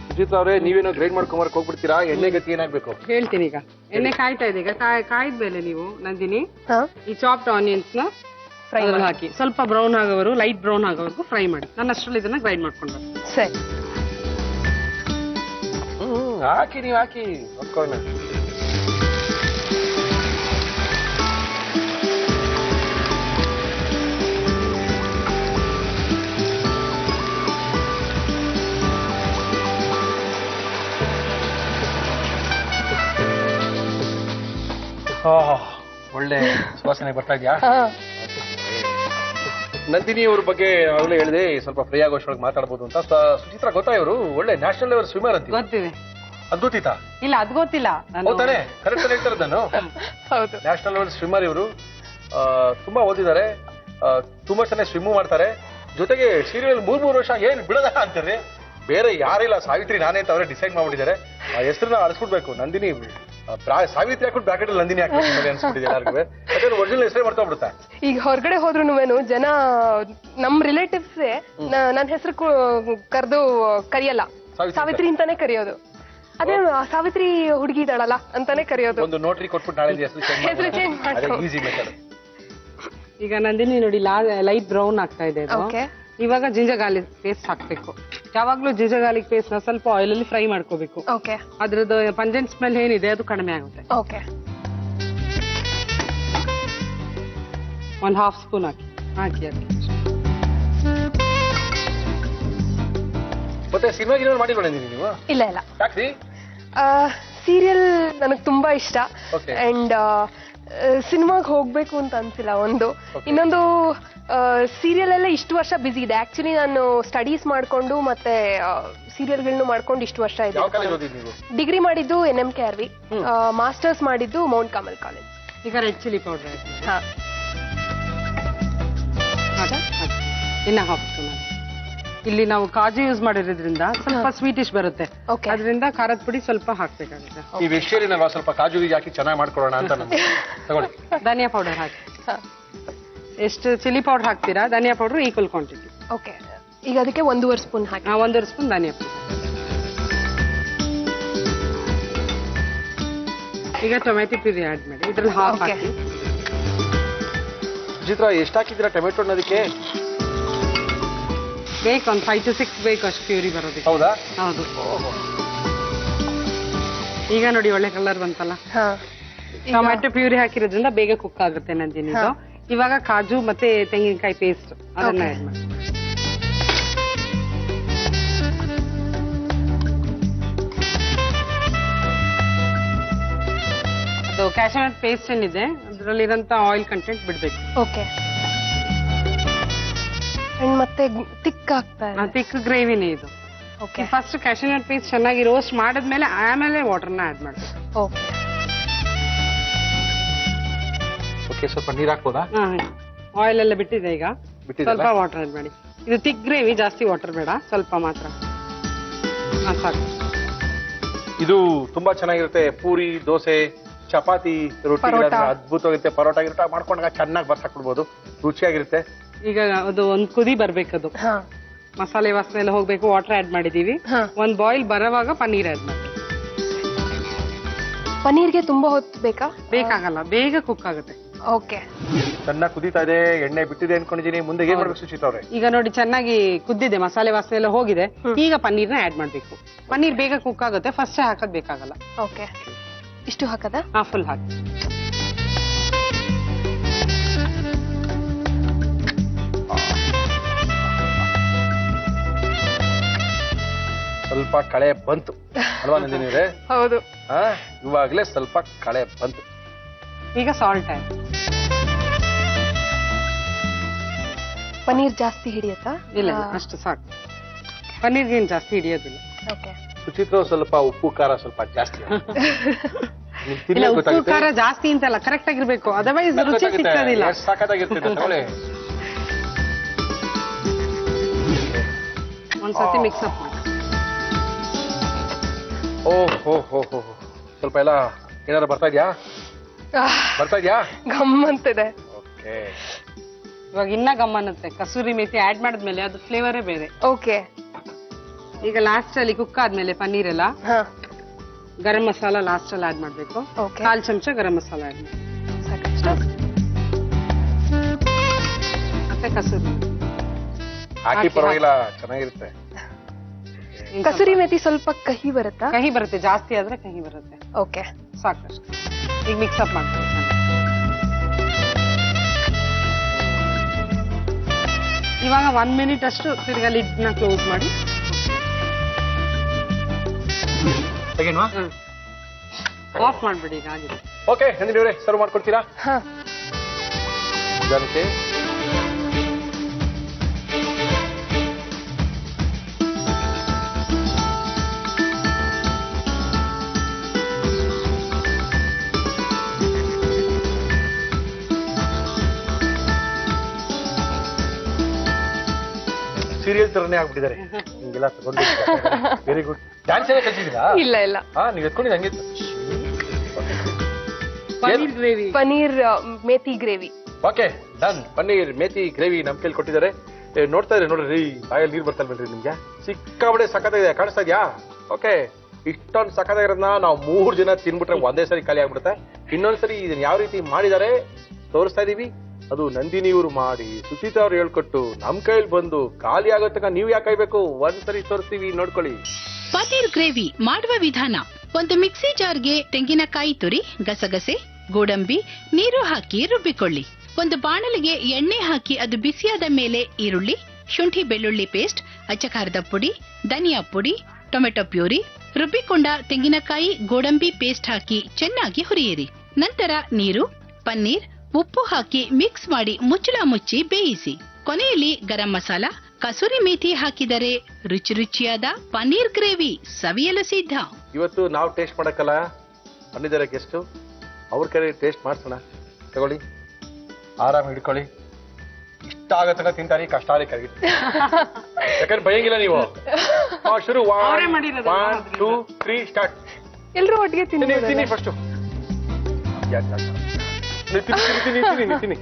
ಸುಜಿತ್ ಅವರೇ, ನೀವೇನೋ ಗ್ರೈಂಡ್ ಮಾಡ್ಕೊಂಬರಕ್ ಹೋಗ್ಬಿಡ್ತೀರಾ? ಎಣ್ಣೆ ಗತಿ ಏನಾಗ್ಬೇಕು ಹೇಳ್ತೀನಿ. ಈಗ ಎಣ್ಣೆ ಕಾಯ್ತಾ ಇದೆ. ಈಗ ಕಾಯ್ದ ಮೇಲೆ ನೀವು ನಂದಿನಿ ಈ ಚಾಪ್ಡ್ ಆನಿಯನ್ಸ್ ನ ಫ್ರೈ ಹಾಕಿ ಸ್ವಲ್ಪ ಬ್ರೌನ್ ಆಗೋವರು, ಲೈಟ್ ಬ್ರೌನ್ ಆಗೋವರೆಗೂ ಫ್ರೈ ಮಾಡಿ. ನಾನು ಅಷ್ಟರಲ್ಲಿ ಇದನ್ನ ಗ್ರೈಂಡ್ ಮಾಡ್ಕೊಂಡು ಸರಿ. ಹಾಕಿ, ನೀವು ಹಾಕಿ ನೋಡ್ಕೊಳ್ಳೋಣ. ಒಳ್ಳೆ ಸುವಾಸನೆ ಬರ್ತಾ ಇದೆಯಾ? ನಂದಿನಿ ಅವ್ರ ಬಗ್ಗೆ ಅವಳೇ ಹೇಳಿದೆ ಸ್ವಲ್ಪ ಫ್ರೈ ಆಗೋಷ್ಟೊಳಗೆ ಮಾತಾಡ್ಬೋದು ಅಂತ. ಸುಚಿತ್ರಾ ಗೊತ್ತಾ, ಇವರು ಒಳ್ಳೆ ನ್ಯಾಷನಲ್ ಲೆವೆಲ್ ಸ್ವಿಮ್ಮರ್ ಅಂತ. ಗೊತ್ತಿದೆ. ಅದ್ ಗೊತ್ತಿತ್ತಾ? ಇಲ್ಲ, ಅದ್ ಗೊತ್ತಿಲ್ಲ. ಹೌದಾನೆ? ಕರೆಕ್ಟ್ ಹೇಳ್ತಾರೆ ನಾನು. ಹೌದು, ನ್ಯಾಷನಲ್ ಲೆವೆಲ್ ಸ್ವಿಮ್ಮರ್ ಇವರು. ತುಂಬಾ ಓದಿದ್ದಾರೆ, ತುಂಬಾ ಚೆನ್ನಾಗಿ ಸ್ವಿಮ್ ಮಾಡ್ತಾರೆ. ಜೊತೆಗೆ ಸೀರಿಯಲ್ 3 ವರ್ಷ ಏನ್ ಬಿಡದ ಅಂತಾರೆ. ಬೇರೆ ಯಾರಿಲ್ಲ, ಸಾವಿತ್ರಿ ನಾನೇ ಅಂತ ಅವರೇ ಡಿಸೈಡ್ ಮಾಡ್ಬಿಟ್ಟಿದ್ದಾರೆ. ಆ ಹೆಸರನ್ನ ಅಳಿಸ್ಬಿಡ್ಬೇಕು. ನಂದಿನಿ ಸಾವಿತ್ರಿ ಹಾಕ್ಬಿಟ್ಟು ಬ್ರಾಕೆಟ್ ಅಲ್ಲಿ ನಂದಿನಿ ಹಾಕ್ಬೇಕು ಅನ್ಸ್ಬಿಟ್ಟಿದೆ ಎಲ್ಲರಿಗೂ. ಯಾಕಂದ್ರೆ ಒರಿಜಿನಲ್ ಹೆಸರೇ ಮಾಡ್ತಾ ಬಿಡುತ್ತಾ. ಈಗ ಹೊರಗಡೆ ಹೋದ್ರು ಜನ ನಮ್ ರಿಲೇಟಿವ್ಸ್ ನನ್ನ ಹೆಸರು ಕರೆದು ಕರಿಯಲ್ಲ, ಸಾವಿತ್ರಿ ಅಂತಾನೆ ಕರೆಯೋದು. ಅದೇ ಸಾವಿತ್ರಿ ಹುಡುಗಿ ಇದ್ದಾಳಲ್ಲ ಅಂತಾನೆ ಕರೆಯೋದು. ಒಂದು ನೋಟ್ರಿ ಕೊಟ್ಬಿಟ್ಟು ನಾಳೆ ಹೆಸರು ಚೇಂಜ್ ಮಾಡಿ. Easy method. ಈಗ ನಂದಿನಿ ನೋಡಿ ಲೈಟ್ ಬ್ರೌನ್ ಆಗ್ತಾ ಇದೆ. ಇವಾಗ ಜಿಂಜರ್ ಗಾರ್ಲಿಕ್ ಪೇಸ್ಟ್ ಹಾಕ್ಬೇಕು. ಯಾವಾಗ್ಲೂ ಜಿಂಜರ್ ಗಾರ್ಲಿಕ್ ಪೇಸ್ಟ್ ನ ಸ್ವಲ್ಪ ಆಯಿಲ್ ಅಲ್ಲಿ ಫ್ರೈ ಮಾಡ್ಕೋಬೇಕು. ಅದ್ರದ್ದು ಪಂಜೆಂಟ್ ಸ್ಮೆಲ್ ಏನಿದೆ ಅದು ಕಡಿಮೆ ಆಗುತ್ತೆ. ಒಂದು 1/2 ಸ್ಪೂನ್ ಹಾಕಿ. ಮತ್ತೆ ಸಿನಿಮಾಗಿನ ಮಾಡಿಲ್ವ ನೀವು? ಇಲ್ಲ ಇಲ್ಲ, ಯಾಕ್ರಿ? ಸೀರಿಯಲ್ ನನಗೆ ತುಂಬಾ ಇಷ್ಟ. ಅಂಡ್ ಸಿನಿಮಾಗ್ ಹೋಗ್ಬೇಕು ಅಂತ ಅನ್ಸಿಲ್ಲ ಒಂದು. ಇನ್ನೊಂದು ಸೀರಿಯಲ್ ಎಲ್ಲ ಇಷ್ಟು ವರ್ಷ ಬಿಸಿ ಇದೆ. ಆಕ್ಚುಲಿ ನಾನು ಸ್ಟಡೀಸ್ ಮಾಡ್ಕೊಂಡು ಮತ್ತೆ ಸೀರಿಯಲ್ಗಳನ್ನು ಮಾಡ್ಕೊಂಡು ಇಷ್ಟು ವರ್ಷ ಇದೆ. ಡಿಗ್ರಿ ಮಾಡಿದ್ದು NMKRV, ಮಾಸ್ಟರ್ಸ್ ಮಾಡಿದ್ದು ಮೌಂಟ್ ಕಾಮಲ್ ಕಾಲೇಜ್. ಈಗ ರೆಡ್ ಚಿಲ್ಲಿ ಪೌಡರ್ ಇನ್ನ ಹಾಕ್ತೀನಿ. ಇಲ್ಲಿ ನಾವು ಕಾಜು ಯೂಸ್ ಮಾಡಿರೋದ್ರಿಂದ ಸ್ವಲ್ಪ ಸ್ವೀಟಿಶ್ ಬರುತ್ತೆ. ಅದರಿಂದ ಖಾರದ ಪುಡಿ ಸ್ವಲ್ಪ ಹಾಕ್ಬೇಕಾಗುತ್ತೆ. ಈ ವೆಜಿಟೇರಿಯನ್ ಸ್ವಲ್ಪ ಕಾಜು ಹಾಕಿ ಚೆನ್ನಾಗಿ ಮಾಡ್ಕೊಳ್ಳೋಣ ಅಂತ ತಗೊಳ್ಳಿ. ಧನಿಯಾ ಪೌಡರ್ ಹಾಕಿ. ಎಷ್ಟು ಚಿಲ್ಲಿ ಪೌಡರ್ ಹಾಕ್ತೀರಾ, ಧನಿಯಾ ಪೌಡರ್ ಈಕ್ವಲ್ ಕ್ವಾಂಟಿಟಿ. ಓಕೆ, ಈಗ ಅದಕ್ಕೆ 1.5 ಸ್ಪೂನ್ ಹಾಕಿ. 1.5 ಸ್ಪೂನ್ ಧನಿಯಾ ಪೌಡರ್. ಈಗ ಟೊಮೆಟೊ ಪ್ಯೂರಿ ಆಡ್ ಮಾಡಿ. ಇದ್ರಲ್ಲಿ ಹಾಕಿ. ಸುಚಿತ್ರಾ, ಎಷ್ಟು ಹಾಕಿದ್ದೀರಾ ಟೊಮೆಟೊ ಅನ್ನೋದಕ್ಕೆ? ಬೇಕು, ಒಂದು 5 to 6 ಬೇಕು ಅಷ್ಟು ಪ್ಯೂರಿ ಬರೋದಕ್ಕೆ. ಹೌದಾ? ಹೌದು. ಈಗ ನೋಡಿ ಒಳ್ಳೆ ಕಲರ್ ಬಂತಲ್ಲ. ಟೊಮೆಟೊ ಪ್ಯೂರಿ ಹಾಕಿರೋದ್ರಿಂದ ಬೇಗ ಕುಕ್ ಆಗುತ್ತೆ ನಂದಿನಿ. ಇವಾಗ ಕಾಜು ಮತ್ತೆ ತೆಂಗಿನಕಾಯಿ ಪೇಸ್ಟ್ ಅದನ್ನ ಆಡ್ ಮಾಡಿ. ಅದು ಕ್ಯಾಶನಟ್ ಪೇಸ್ಟ್ ಏನಿದೆ ಅದರಲ್ಲಿರಂತ ಆಯಿಲ್ ಕಂಟೆಂಟ್ ಬಿಡ್ಬೇಕು. ಓಕೆ. ಮತ್ತೆ ತಿಕ್ ಆಗ್ತಾ ಇದೆ. ತಿಕ್ ಗ್ರೇವಿನೇ ಇದು. ಓಕೆ ಫಸ್ಟ್ ಕ್ಯಾಶಿನಟ್ ಪೀಸ್ ಚೆನ್ನಾಗಿ ರೋಸ್ಟ್ ಮಾಡಿದ್ಮೇಲೆ ಆಮೇಲೆ ವಾಟರ್ನ ಆಡ್ ಮಾಡ್ಬೇಕು. ಓಕೆ ಓಕೆ, ಸ್ವಲ್ಪ ನೀರ್ ಹಾಕ್ಬೋದಾ? ಆಯಿಲ್ ಎಲ್ಲ ಬಿಟ್ಟಿದೆ ಈಗ, ಬಿಟ್ಟಿದೆಯಲ್ಲ? ಸ್ವಲ್ಪ ವಾಟರ್ ಆಡ್ ಮಾಡಿ. ಇದು ಥಿಕ್ ಗ್ರೇವಿ, ಜಾಸ್ತಿ ವಾಟರ್ ಬೇಡ, ಸ್ವಲ್ಪ ಮಾತ್ರ. ಸಾಕು. ಇದು ತುಂಬಾ ಚೆನ್ನಾಗಿರುತ್ತೆ. ಪೂರಿ, ದೋಸೆ, ಚಪಾತಿ, ರೊಟ್ಟಿಗಳನ್ನ ಅದ್ಭುತವಾಗಿರುತ್ತೆ. ಪರೋಟ ಗಿರೋಟ ಮಾಡ್ಕೊಂಡಾಗ ಚೆನ್ನಾಗಿ ಬರ್ಸಾಕ್ಬಿಡ್ಬೋದು, ರುಚಿಯಾಗಿರುತ್ತೆ. ಈಗ ಅದು ಒಂದ್ ಕುದಿ ಬರ್ಬೇಕದು, ಮಸಾಲೆ ವಾಸನೆ ಎಲ್ಲ ಹೋಗ್ಬೇಕು. ವಾಟರ್ ಆಡ್ ಮಾಡಿದೀವಿ. ಒಂದ್ ಬಾಯ್ಲ್ ಬರೋವಾಗ ಪನ್ನೀರ್ ಆಡ್ ಮಾಡಿ. ಪನ್ನೀರ್ಗೆ ತುಂಬಾ ಹೊತ್ತು ಬೇಕಾ? ಬೇಕಾಗಲ್ಲ, ಬೇಗ ಕುಕ್ ಆಗುತ್ತೆ. ಓಕೆ, ಚೆನ್ನಾಗಿ ಕುದೀತಾ ಇದೆ, ಎಣ್ಣೆ ಬಿಟ್ಟಿದೆ ಅನ್ಕೊಂಡಿದೀನಿ. ಮುಂದೆ ಏನ್ ಮಾಡ್ಬೇಕು ಸುಚಿತಾ ಅವ್ರೆ? ಈಗ ನೋಡಿ ಚೆನ್ನಾಗಿ ಕುದ್ದಿದೆ, ಮಸಾಲೆ ವಾಸನೆ ಎಲ್ಲ ಹೋಗಿದೆ. ಈಗ ಪನ್ನೀರ್ನ ಆಡ್ ಮಾಡ್ಬೇಕು. ಪನ್ನೀರ್ ಬೇಗ ಕುಕ್ ಆಗುತ್ತೆ, ಫಸ್ಟ್ ಹಾಕೋದ್ ಬೇಕಾಗಲ್ಲ. ಓಕೆ, ಇಷ್ಟು ಹಾಕದ? ಫುಲ್ ಹಾಕಿ. ಸ್ವಲ್ಪ ಕಳೆ ಬಂತು ಅಲ್ವಾ ನಂದಿನಿವ್ರೆ? ಹೌದು. ಇವಾಗ್ಲೇ ಸ್ವಲ್ಪ ಕಳೆ ಬಂತು. ಈಗ ಸಾಲ್ಟ್ ಆಡ್. ಪನ್ನೀರ್ ಜಾಸ್ತಿ ಹಿಡಿಯತ್ತಾ? ಇಲ್ಲ, ಅಷ್ಟು ಸಾಕು. ಪನ್ನೀರ್ಗೆ ಏನ್ ಜಾಸ್ತಿ ಹಿಡಿಯೋದಿಲ್ಲ. ಓಕೆ, ಸುಚಿತ್ರ ಸ್ವಲ್ಪ ಉಪ್ಪು ಖಾರ ಸ್ವಲ್ಪ ಜಾಸ್ತಿ. ಇಲ್ಲ, ಉಪ್ಪು ಖಾರ ಜಾಸ್ತಿ ಅಂತಲ್ಲ, ಕರೆಕ್ಟ್ ಆಗಿರ್ಬೇಕು, ಅದರ್ವೈಸ್ ರುಚಿ ಸಿಕ್ಕದಿಲ್ಲ. ಸಾಕಾಗಿರ್ತಿದೆ. ಒಂದ್ಸತಿ ಮಿಕ್ಸ್ ಅಪ್ ಮಾಡಿ. ಓಹೋ, ಸ್ವಲ್ಪ ಎಲ್ಲ ಏನಾದ್ರು ಬರ್ತಾ ಇದ್ಯಾ? ಗಮ್ ಅಂತಿದೆ. ಓಕೆ, ಇವಾಗ ಇನ್ನ ಗಮ್ ಅನ್ನತ್ತೆ. ಕಸೂರಿ ಮೇಥಿ ಆಡ್ ಮಾಡಿದ್ಮೇಲೆ ಅದು ಫ್ಲೇವರೇ ಬೇರೆ. ಓಕೆ, ಈಗ ಲಾಸ್ಟ್ ಅಲ್ಲಿ ಕುಕ್ ಆದ್ಮೇಲೆ ಪನ್ನೀರ್ ಎಲ್ಲ, ಗರಂ ಮಸಾಲ ಲಾಸ್ಟ್ ಅಲ್ಲಿ ಆಡ್ ಮಾಡ್ಬೇಕು. 1/4 ಚಮಚ ಗರಂ ಮಸಾಲ ಆಡ್ ಮಾಡಿ. ಮತ್ತೆ ಕಸೂರಿ ಹಾಕಿ ಪರವಾಗಿಲ್ಲ, ಚೆನ್ನಾಗಿರುತ್ತೆ. ಕಸೂರಿ ಮೇಥಿ ಸ್ವಲ್ಪ ಕಹಿ ಬರುತ್ತಾ? ಕಹಿ ಬರುತ್ತೆ, ಜಾಸ್ತಿ ಆದ್ರೆ ಕಹಿ ಬರುತ್ತೆ. ಓಕೆ, ಸಾಕಷ್ಟು. ಈಗ ಮಿಕ್ಸ್ ಅಪ್ ಮಾಡ್ತೀವಿ. ಇವಾಗ 1 ಮಿನಿಟ್ ಅಷ್ಟು ತಿರ್ಗಾ ಲಿಡ್ ನ ಕ್ಲೋಸ್ ಮಾಡಿ. ಆಫ್ ಮಾಡ್ಬಿಡಿ, ಈಗ ಆಗಿದೆ. ಓಕೆ, ನಂದಿನಿಯವರೇ ಸರ್ವ್ ಮಾಡ್ಕೊಡ್ತೀರಾ? ನಿಧಾನಕ್ಕೆ. ಸೀರಿಯಲ್ ತರನೇ ಆಗ್ಬಿಟ್ಟಿದ್ದಾರೆ ಹಿಂಗೆಲ್ಲ ತಗೊಂಡು. Very good. ಡ್ಯಾನ್ಸ್ ಎಲ್ಲ ಕಲ್ತಿದ್ದೀರಾ? ಇಲ್ಲ ಇಲ್ಲ, ನೀವು ಎತ್ಕೊಂಡಿದ್ದು ಹಂಗೆ. Paneer gravy, paneer methi gravy. Okay, done. Paneer methi gravy ನಮ್ ಕೈಲಿ ಕೊಟ್ಟಿದ್ದಾರೆ. ನೋಡ್ತಾ ಇದ್ರೆ ನೋಡ್ರಿ, ಬಾಯಲ್ಲಿ ನೀರ್ ಬರ್ತಾ ಇಲ್ವೇನ್ರಿ ನಿಮ್ಗೆ? ಸಿಕ್ಕಾಬಡೆ ಸಖತ್ತಾಗಿದೆ, ಕಾಣಿಸ್ತಾ ಇದೆಯಾ? ಓಕೆ, ಇಷ್ಟೊಂದು ಸಖತ್ತಾಗಿರೋದನ್ನ ನಾವು 3 ಜನ ತಿನ್ಬಿಟ್ರೆ ಒಂದೇ ಸರಿ ಖಾಲಿ ಆಗ್ಬಿಡುತ್ತೆ. ಇನ್ನೊಂದ್ಸರಿ ಇದನ್ನ ಯಾವ ರೀತಿ ಮಾಡಿದ್ದಾರೆ ತೋರಿಸ್ತಾ ಇದೀವಿ. ಅದು ನಂದಿನಿ ಇವ್ರು ಮಾಡಿ, ಸುಚಿತಾ ಅವ್ರು ಹೇಳ್ಕೊಟ್ಟು ನಮ್ ಕೈಲಿ ಬಂದು ಖಾಲಿ ಆಗೋ ತನಕ ನೀವ್ ಯಾಕೆ ಕಾಯ್ಬೇಕು? ಒಂದ್ಸರಿ ತೋರಿಸ್ತೀವಿ, ನೋಡ್ಕೊಳ್ಳಿ. ಪನ್ನೀರ್ ಗ್ರೇವಿ ಮಾಡುವ ವಿಧಾನ: ಒಂದು ಮಿಕ್ಸಿ ಜಾರ್ಗೆ ತೆಂಗಿನಕಾಯಿ ತುರಿ, ಗಸಗಸೆ, ಗೋಡಂಬಿ, ನೀರು ಹಾಕಿ ರುಬ್ಬಿಕೊಳ್ಳಿ. ಒಂದು ಬಾಣಲಿಗೆ ಎಣ್ಣೆ ಹಾಕಿ ಅದು ಬಿಸಿಯಾದ ಮೇಲೆ ಈರುಳ್ಳಿ, ಶುಂಠಿ ಬೆಳ್ಳುಳ್ಳಿ ಪೇಸ್ಟ್, ಅಚ್ಚಖಾರದ ಪುಡಿ, ಧನಿಯಾ ಪುಡಿ, ಟೊಮೆಟೊ ಪ್ಯೂರಿ, ರುಬ್ಬಿಕೊಂಡ ತೆಂಗಿನಕಾಯಿ ಗೋಡಂಬಿ ಪೇಸ್ಟ್ ಹಾಕಿ ಚೆನ್ನಾಗಿ ಹುರಿಯಿರಿ. ನಂತರ ನೀರು, ಪನ್ನೀರ್, ಉಪ್ಪು ಹಾಕಿ ಮಿಕ್ಸ್ ಮಾಡಿ ಮುಚ್ಚಳ ಮುಚ್ಚಿ ಬೇಯಿಸಿ. ಕೊನೆಯಲ್ಲಿ ಗರಂ ಮಸಾಲ, ಕಸೂರಿ ಮೇಥಿ ಹಾಕಿದರೆ ರುಚಿ ರುಚಿಯಾದ ಪನ್ನೀರ್ ಗ್ರೇವಿ ಸವಿಯಲು ಸಿದ್ಧ. ಇವತ್ತು ನಾವು ಟೇಸ್ಟ್ ಮಾಡಕ್ಕಲ್ಲ, ಬಂದಿದ್ದಾರೆ ಗೆಸ್ಟ್, ಅವ್ರ ಕೈ ಟೇಸ್ಟ್ ಮಾಡ್ಸೋಣ. ತಗೊಳ್ಳಿ, ಆರಾಮ್ ಹಿಡ್ಕೊಳ್ಳಿ. ಇಷ್ಟ ಆಗತ್ತಕ ತಿಂತಾನೆ, ಕಷ್ಟ ಆಗಿ ಕರಗಿ. ಯಾಕಂದ್ರೆ ಭಯಂಗಿಲ್ಲ ನೀವು. ಶುರು. 1 2 3 ಸ್ಟಾರ್ಟ್. ಎಲ್ರು ಒಟ್ಟಿಗೆ ತಿನ್ನಿ ಫಸ್ಟ್. ತಿನ್ನಿ.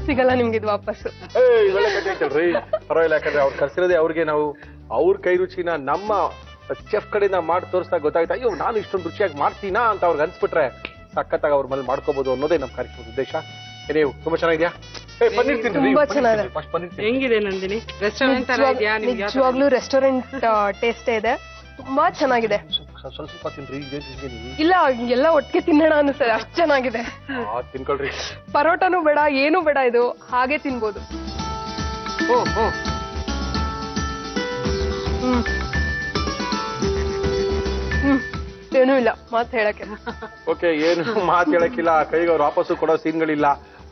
ಸಿಗಲ್ಲ ನಿಮ್ಗೆ ಇದು ವಾಪಸ್. ಒಳ್ಳೆ ಕಥೆ ಐತಲ್ರಿ, ಪರವಾಗಿಲ್ಲ. ಯಾಕಂದ್ರೆ ಅವ್ರು ಕರ್ಸಿರೋದೇ ಅವ್ರಿಗೆ, ನಾವು ಅವ್ರ ಕೈ ರುಚಿನ ನಮ್ಮ ಚೆಫ್ ಕಡೆಯಿಂದ ಮಾಡಿ ತೋರಿಸ್ದಾಗ ಗೊತ್ತಾಯ್ತಾ, ಅಯ್ಯೋ ನಾನು ಇಷ್ಟೊಂದು ರುಚಿಯಾಗಿ ಮಾಡ್ತೀನಾ ಅಂತ ಅವ್ರಿಗೆ ಅನ್ಸ್ಬಿಟ್ರೆ ಸಖತ್ತಾಗಿ ಅವ್ರ ಮೇಲೆ ಮಾಡ್ಕೋಬಹುದು ಅನ್ನೋದೇ ನಮ್ಮ ಕಾರ್ಯಕ್ರಮದ ಉದ್ದೇಶ. ನೀವು ತುಂಬಾ ಚೆನ್ನಾಗಿದ್ಯಾ? ಪನ್ನೀರ್ ತಿನ್ನಿ. ಹೆಂಗಿದೆ ನಂದಿನಿ? ರೆಸ್ಟೋರೆಂಟ್ ತರ ಇದೆಯಾ? ನಿಜವಾಗ್ಲೂ ರೆಸ್ಟೋರೆಂಟ್ ಟೇಸ್ಟ್ ಇದೆ, ತುಂಬಾ ಚೆನ್ನಾಗಿದೆ. ಸ್ವಲ್ಪ ತಿನ್ರಿ. ಇಲ್ಲ, ಎಲ್ಲ ಒಟ್ಟಿಗೆ ತಿನ್ನೋಣ ಅನಿಸ್ತದೆ, ಅಷ್ಟು ಚೆನ್ನಾಗಿದೆ. ತಿನ್ಕೊಳ್ರಿ. ಪರೋಟಾನು ಬೇಡ, ಏನು ಬೇಡ, ಇದು ಹಾಗೆ ತಿನ್ಬೋದು. ಏನೂ ಇಲ್ಲ ಮಾತು ಹೇಳಕ್ಕೆ. ಓಕೆ, ಏನು ಮಾತು ಹೇಳಕ್ಕಿಲ್ಲ, ಕೈಗೆ ಅವ್ರು ವಾಪಸ್ಸು ಕೊಡೋ ಸೀನ್ಗಳಿಲ್ಲ.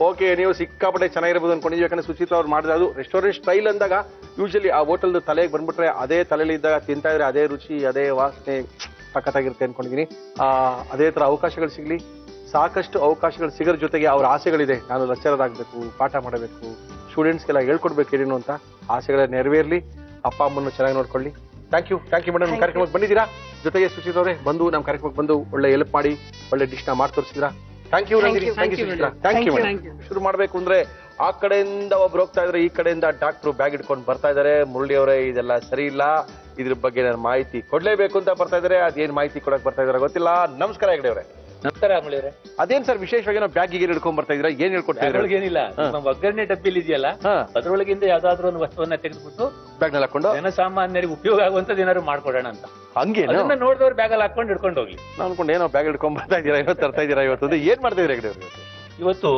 ಓಕೆ, ನೀವು ಸಿಕ್ಕಾಪಟ್ಟೆ ಚೆನ್ನಾಗಿರ್ಬೋದು ಅನ್ಕೊಂಡಿದ್ವಿ. ಯಾಕಂದ್ರೆ ಸುಚಿತಾ ಅವ್ರು ಮಾಡಿದ್ರೆ ಅದು ರೆಸ್ಟೋರೆಂಟ್ ಸ್ಟೈಲ್ ಅಂದಾಗ ಯೂಶಲಿ ಆ ಹೋಟೆಲ್ದು ತಲೆಗೆ ಬಂದ್ಬಿಟ್ರೆ ಅದೇ ತಲೆಯಲ್ಲಿ ಇದ್ದಾಗ ತಿಂತಾ ಇದ್ರೆ ಅದೇ ರುಚಿ ಅದೇ ವಾಸನೆ ಸಖತ್ತಾಗಿರುತ್ತೆ ಅನ್ಕೊಂಡಿದೀನಿ. ಅದೇ ತರ ಅವಕಾಶಗಳು ಸಿಗ್ಲಿ, ಸಾಕಷ್ಟು ಅವಕಾಶಗಳು ಸಿಗೋದ್ರ ಜೊತೆಗೆ ಅವ್ರ ಆಸೆಗಳಿದೆ. ನಾನು ಲೆಕ್ಚರರ್ ಆಗಬೇಕು, ಪಾಠ ಮಾಡಬೇಕು, ಸ್ಟೂಡೆಂಟ್ಸ್ಗೆಲ್ಲ ಹೇಳ್ಕೊಡ್ಬೇಕು ಏನೇನು ಅಂತ ಆಸೆಗಳ ನೆರವೇರ್ಲಿ. ಅಪ್ಪ ಅಮ್ಮನ್ನು ಚೆನ್ನಾಗಿ ನೋಡ್ಕೊಳ್ಳಿ. Thank you madam. ನಮ್ಮ ಕಾರ್ಯಕ್ರಮಕ್ಕೆ ಬಂದಿದ್ದೀರಾ. ಜೊತೆಗೆ ಸುಚಿತ್ ಅವರೇ ಬಂದು ನಮ್ಮ ಕಾರ್ಯಕ್ರಮಕ್ಕೆ ಬಂದು ಒಳ್ಳೆ ಹೆಲ್ಪ್ ಮಾಡಿ ಒಳ್ಳೆ ಡಿಶ್ ನ ಮಾಡಿ ತೋರಿಸಿದ್ರಾ. ಥ್ಯಾಂಕ್ ಯು ಶುರು ಮಾಡ್ಬೇಕು ಅಂದ್ರೆ ಆ ಕಡೆಯಿಂದ ಒಬ್ರು ಹೋಗ್ತಾ ಇದ್ರೆ, ಈ ಕಡೆಯಿಂದ ಡಾಕ್ಟ್ರು ಬ್ಯಾಗ್ ಇಟ್ಕೊಂಡು ಬರ್ತಾ ಇದಾರೆ. ಮುರಳಿ ಅವರೇ, ಇದೆಲ್ಲ ಸರಿ ಇಲ್ಲ, ಇದ್ರ ಬಗ್ಗೆ ನಾನು ಮಾಹಿತಿ ಕೊಡ್ಲೇಬೇಕು ಅಂತ ಬರ್ತಾ ಇದಾರೆ. ಅದೇನ್ ಮಾಹಿತಿ ಕೊಡಕ್ ಬರ್ತಾ ಇದಾರೆ ಗೊತ್ತಿಲ್ಲ. ನಮಸ್ಕಾರ ಹೆಗಡೆ ಅವರೇ. ನಮಸ್ಕಾರ ಮುರಳಿ ಅವರೇ. ಅದೇನ್ ಸರ್ ವಿಶೇಷವಾಗಿ ನಾವು ಬ್ಯಾಗ್ ಹಿಡ್ಕೊಂಡ್ ಬರ್ತಾ ಇದ್ರ, ಏನ್ ಹೇಳ್ಕೊಡ್ತಾ ಏನಿಲ್ಲ, ನಮ್ಮ ಒಗ್ಗರಣೆ ಡಬ್ಬಿಲಿ ಇದೆಯಲ್ಲ ಅದರೊಳಗಿಂದ ಯಾವ್ದಾದ್ರು ಒಂದು ವಸ್ತುವನ್ನ ತೆಗೆದುಬಿಟ್ಟು ಬ್ಯಾಗ್ ನಲ್ಲಿ ಹಾಕೊಂಡು ಜನಸಾಮಾನ್ಯರಿಗೆ ಉಪಯೋಗ ಆಗುವಂತದ್ದು ಏನಾದ್ರು ಮಾಡ್ಕೊಡೋಣ ಅಂತ. ಹಂಗೆ ನೋಡಿದವ್ರು ಬ್ಯಾಗ್ ಅಲ್ಲಿ ಹಾಕೊಂಡು ಹಿಡ್ಕೊಂಡು ಹೋಗ್ಲಿ. ನಾನು ಅನ್ಕೊಂಡು ಏನೋ ಬ್ಯಾಗ್ ಹಿಡ್ಕೊಂಡ್ ಬರ್ತಾ ಇದೀರಾ, ಇವತ್ತು ತರ್ತಾ ಇದೀರಾ, ಇವತ್ತು ಏನ್ ಮಾಡ್ತಾ ಇದ್ರಿ ಹೆಗಡೆ ಅವರು? ಇವತ್ತು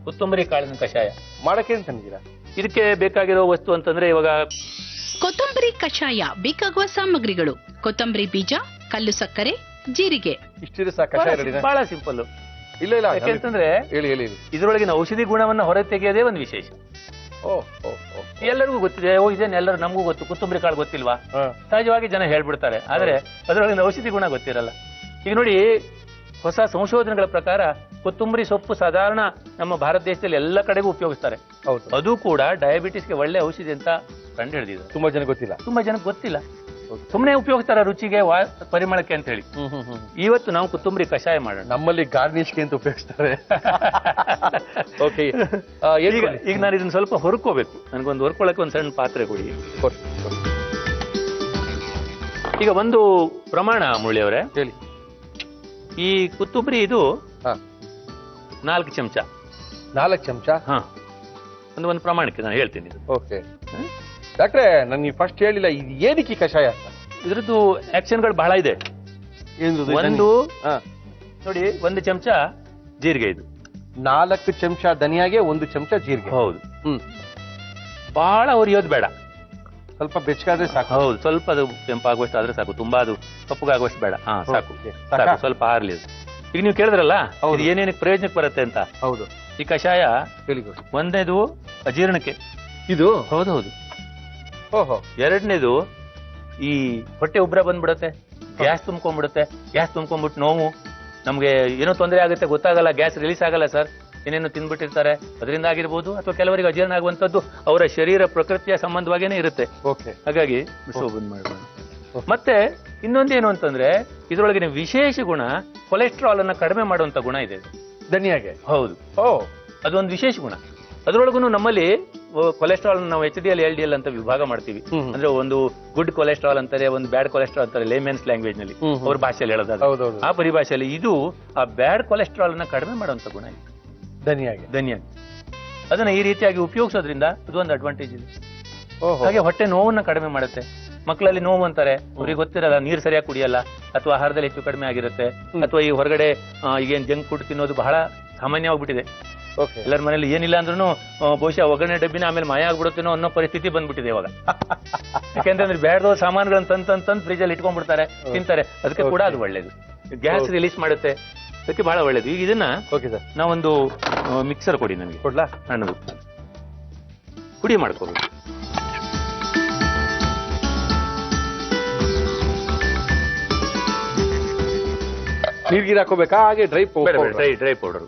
ಕೊತ್ತಂಬರಿ ಕಾಳಿನ ಕಷಾಯ ಮಾಡಕ್ಕೆ ಅಂತ ತಂದಿದ್ದೀರಾ? ಇದಕ್ಕೆ ಬೇಕಾಗಿರೋ ವಸ್ತು ಅಂತಂದ್ರೆ ಇವಾಗ ಕೊತ್ತಂಬರಿ ಕಷಾಯ ಬೇಕಾಗುವ ಸಾಮಗ್ರಿಗಳು: ಕೊತ್ತಂಬರಿ ಬೀಜ, ಕಲ್ಲು ಸಕ್ಕರೆ, ಜೀರಿಗೆ. ಇಷ್ಟಿದ್ರೆ ಸಾಕು ಕಷಾಯ ರೆಡಿನಾ? ಬಹಳ ಸಿಂಪಲ್. ಇಲ್ಲ ಯಾಕೆಂತಂದ್ರೆ ಹೇಳಿ ಹೇಳಿ. ಇದರೊಳಗಿನ ಔಷಧಿ ಗುಣವನ್ನ ಹೊರ ತೆಗೆಯೋದೇ ಒಂದು ವಿಶೇಷ. ಎಲ್ಲರಿಗೂ ಗೊತ್ತಿದೆ, ಇದೇನು ಎಲ್ಲರೂ ನಮಗೂ ಗೊತ್ತು, ಕೊತ್ತಂಬರಿ ಕಾಳು ಗೊತ್ತಿಲ್ವಾ? ಸಹಜವಾಗಿ ಜನ ಹೇಳ್ಬಿಡ್ತಾರೆ, ಆದ್ರೆ ಅದರೊಳಗಿನ ಔಷಧಿ ಗುಣ ಗೊತ್ತಿರಲ್ಲ. ಈಗ ನೋಡಿ, ಹೊಸ ಸಂಶೋಧನೆಗಳ ಪ್ರಕಾರ ಕೊತ್ತಂಬರಿ ಸೊಪ್ಪು ಸಾಧಾರಣ ನಮ್ಮ ಭಾರತ ದೇಶದಲ್ಲಿ ಎಲ್ಲ ಕಡೆಗೂ ಉಪಯೋಗಿಸ್ತಾರೆ. ಹೌದು, ಅದು ಕೂಡ ಡಯಾಬಿಟಿಸ್ಗೆ ಒಳ್ಳೆ ಔಷಧಿ ಅಂತ ಕಂಡು ಹಿಡಿದಿದೆ. ತುಂಬಾ ಜನ ಗೊತ್ತಿಲ್ಲ, ತುಂಬಾ ಜನಕ್ಕೆ ಗೊತ್ತಿಲ್ಲ. ಸುಮ್ಮನೆ ಉಪಯೋಗಿಸ್ತಾರೆ ರುಚಿಗೆ, ಪರಿಮಳಕ್ಕೆ ಅಂತ ಹೇಳಿ. ಇವತ್ತು ನಾವು ಕೊತ್ತಂಬರಿ ಕಷಾಯ ಮಾಡೋಣ. ನಮ್ಮಲ್ಲಿ ಗಾರ್ನಿಶ್ಗೆ ಅಂತ ಉಪಯೋಗಿಸ್ತಾರೆ. ಓಕೆ, ಈಗ ನಾನು ಇದನ್ನ ಸ್ವಲ್ಪ ಹೊರ್ಕೋಬೇಕು. ನನಗೊಂದು ಹೊರ್ಕೊಳಕ್ಕೆ ಒಂದು ಸಣ್ಣ ಪಾತ್ರೆ ಕೊಡಿ. ಈಗ ಒಂದು ಪ್ರಮಾಣ ಮುರಳಿ ಅವರೇ ಹೇಳಿ. ಈ ಕೊತ್ತಂಬರಿ ಇದು 4 ಚಮಚ. 4 ಚಮಚ? ಹಾ, ಒಂದು ಪ್ರಮಾಣಕ್ಕೆ ನಾನು ಹೇಳ್ತೀನಿ. ಓಕೆ ಡಾಕ್ಟ್ರೆ, ನನಗೆ ಫಸ್ಟ್ ಹೇಳಿಲ್ಲ ಇದು ಏನಕ್ಕೆ ಕಷಾಯ ಅಂತ. ಇದ್ರದ್ದು ಆಕ್ಷನ್ಗಳು ಬಹಳ ಇದೆ. ಒಂದು ನೋಡಿ, 1 ಚಮಚ ಜೀರಿಗೆ. ಇದು 4 ಚಮಚ ಧನಿಯಾಗೆ 1 ಚಮಚ ಜೀರಿಗೆ. ಹೌದು. ಬಹಳ ಉರಿಯೋದು ಬೇಡ, ಸ್ವಲ್ಪ ಬೆಚ್ಚಗಾದ್ರೆ ಸಾಕು. ಹೌದು, ಸ್ವಲ್ಪ ಅದು ಕೆಂಪಾಗುವಷ್ಟು ಆದ್ರೆ ಸಾಕು, ತುಂಬಾ ಅದು ಕಪ್ಪಗಾಗುವಷ್ಟು ಬೇಡ. ಸಾಕು, ಸ್ವಲ್ಪ ಹಾರ್ಲಿ ಅದು. ಈಗ ನೀವು ಕೇಳಿದ್ರಲ್ಲ ಏನೇನಕ್ಕೆ ಪ್ರಯೋಜನಕ್ಕೆ ಬರುತ್ತೆ ಅಂತ. ಹೌದು, ಈ ಕಷಾಯ ಹೇಳಿ. ಒಂದನೇದು ಅಜೀರ್ಣಕ್ಕೆ ಇದು. ಹೌದೌದು. ಓಹೋ. ಎರಡನೇದು ಈ ಹೊಟ್ಟೆ ಉಬ್ರ ಬಂದ್ಬಿಡುತ್ತೆ, ಗ್ಯಾಸ್ ತುಂಬ್ಕೊಂಡ್ಬಿಡುತ್ತೆ. ಗ್ಯಾಸ್ ತುಂಬ್ಕೊಂಡ್ಬಿಟ್ಟು ನೋವು, ನಮ್ಗೆ ಏನೋ ತೊಂದರೆ ಆಗುತ್ತೆ, ಗೊತ್ತಾಗಲ್ಲ, ಗ್ಯಾಸ್ ರಿಲೀಸ್ ಆಗಲ್ಲ ಸರ್, ಏನೇನು ತಿಂದ್ಬಿಟ್ಟಿರ್ತಾರೆ, ಅದರಿಂದ ಆಗಿರ್ಬೋದು. ಅಥವಾ ಕೆಲವರಿಗೆ ಅಜೀರ್ಣ ಆಗುವಂತದ್ದು ಅವರ ಶರೀರ ಪ್ರಕೃತಿಯ ಸಂಬಂಧವಾಗೇನೆ ಇರುತ್ತೆ. ಓಕೆ, ಹಾಗಾಗಿ ಬಂದ್ ಮಾಡೋಣ. ಮತ್ತೆ ಇನ್ನೊಂದೇನು ಅಂತಂದ್ರೆ, ಇದ್ರೊಳಗಿನ ವಿಶೇಷ ಗುಣ ಕೊಲೆಸ್ಟ್ರಾಲ್ ಅನ್ನ ಕಡಿಮೆ ಮಾಡುವಂತ ಗುಣ ಇದೆ ಧನಿಯಾಗೆ. ಹೌದು. ಅದೊಂದು ವಿಶೇಷ ಗುಣ. ಅದರೊಳಗೂ ನಮ್ಮಲ್ಲಿ ಕೊಲೆಸ್ಟ್ರಾಲ್ ನಾವು HDL LDL ಅಂತ ವಿಭಾಗ ಮಾಡ್ತೀವಿ. ಅಂದ್ರೆ ಒಂದು ಗುಡ್ ಕೊಲೆಸ್ಟ್ರಾಲ್ ಅಂತಾರೆ, ಒಂದು ಬ್ಯಾಡ್ ಕೊಲೆಸ್ಟ್ರಾಲ್ ಅಂತಾರೆ, ಲೇಮೆನ್ಸ್ ಲ್ಯಾಂಗ್ವೇಜ್ ನಲ್ಲಿ, ಅವ್ರ ಭಾಷೆಯಲ್ಲಿ ಹೇಳೋದಾದ್ರೆ. ಆ ಪರಿಭಾಷೆಯಲ್ಲಿ ಇದು ಆ ಬ್ಯಾಡ್ ಕೊಲೆಸ್ಟ್ರಾಲ್ ಅನ್ನ ಕಡಿಮೆ ಮಾಡುವಂತ ಗುಣ ಇದೆ ಧನಿಯಾಗೆ. ಅದನ್ನ ಈ ರೀತಿಯಾಗಿ ಉಪಯೋಗಿಸೋದ್ರಿಂದ ಅದು ಒಂದು ಅಡ್ವಾಂಟೇಜ್ ಇದೆ. ಹಾಗೆ ಹೊಟ್ಟೆ ನೋವನ್ನ ಕಡಿಮೆ ಮಾಡುತ್ತೆ. ಮಕ್ಕಳಲ್ಲಿ ನೋವು ಅಂತಾರೆ, ಅವ್ರಿಗೆ ಗೊತ್ತಿರಲ್ಲ, ನೀರು ಸರಿಯಾಗಿ ಕುಡಿಯಲ್ಲ, ಅಥವಾ ಆಹಾರದಲ್ಲಿ ಹೆಚ್ಚು ಕಡಿಮೆ ಆಗಿರುತ್ತೆ, ಅಥವಾ ಈ ಹೊರಗಡೆ ಈಗೇನು ಜಂಕ್ ಫುಡ್ ತಿನ್ನೋದು ಬಹಳ ಸಾಮಾನ್ಯವಾಗ್ಬಿಟ್ಟಿದೆ. ಎಲ್ಲರ ಮನೇಲಿ ಏನಿಲ್ಲ ಅಂದ್ರೂ ಬಹುಶಃ ಒಗ್ಗರಣೆ ಡಬ್ಬಿನ ಆಮೇಲೆ ಮಾಯ ಆಗ್ಬಿಡುತ್ತೇನೋ ಅನ್ನೋ ಪರಿಸ್ಥಿತಿ ಬಂದ್ಬಿಟ್ಟಿದೆ ಇವಾಗ. ಯಾಕೆಂತಂದ್ರೆ ಬೇಡದ ಸಾಮಾನುಗಳನ್ನ ತಂದು ಫ್ರಿಜಲ್ಲಿ ಇಟ್ಕೊಂಡ್ಬಿಡ್ತಾರೆ, ತಿಂತಾರೆ. ಅದಕ್ಕೆ ಕೂಡ ಅದು ಒಳ್ಳೇದು, ಗ್ಯಾಸ್ ರಿಲೀಸ್ ಮಾಡುತ್ತೆ, ಅದಕ್ಕೆ ಬಹಳ ಒಳ್ಳೇದು. ಈಗ ಇದನ್ನ ನಾವೊಂದು ಮಿಕ್ಸರ್ ಕೊಡಿ, ನನಗೆ ಕೊಡ್ಲಾ? ಸಣ್ಣದು ಪುಡಿ ಮಾಡ್ಕೋಬೇಕು. ನೀರ್ಗೀರ್ ಹಾಕೋಬೇಕಾ? ಹಾಗೆ ಡ್ರೈ ಪೌಡರ್. Dry powder.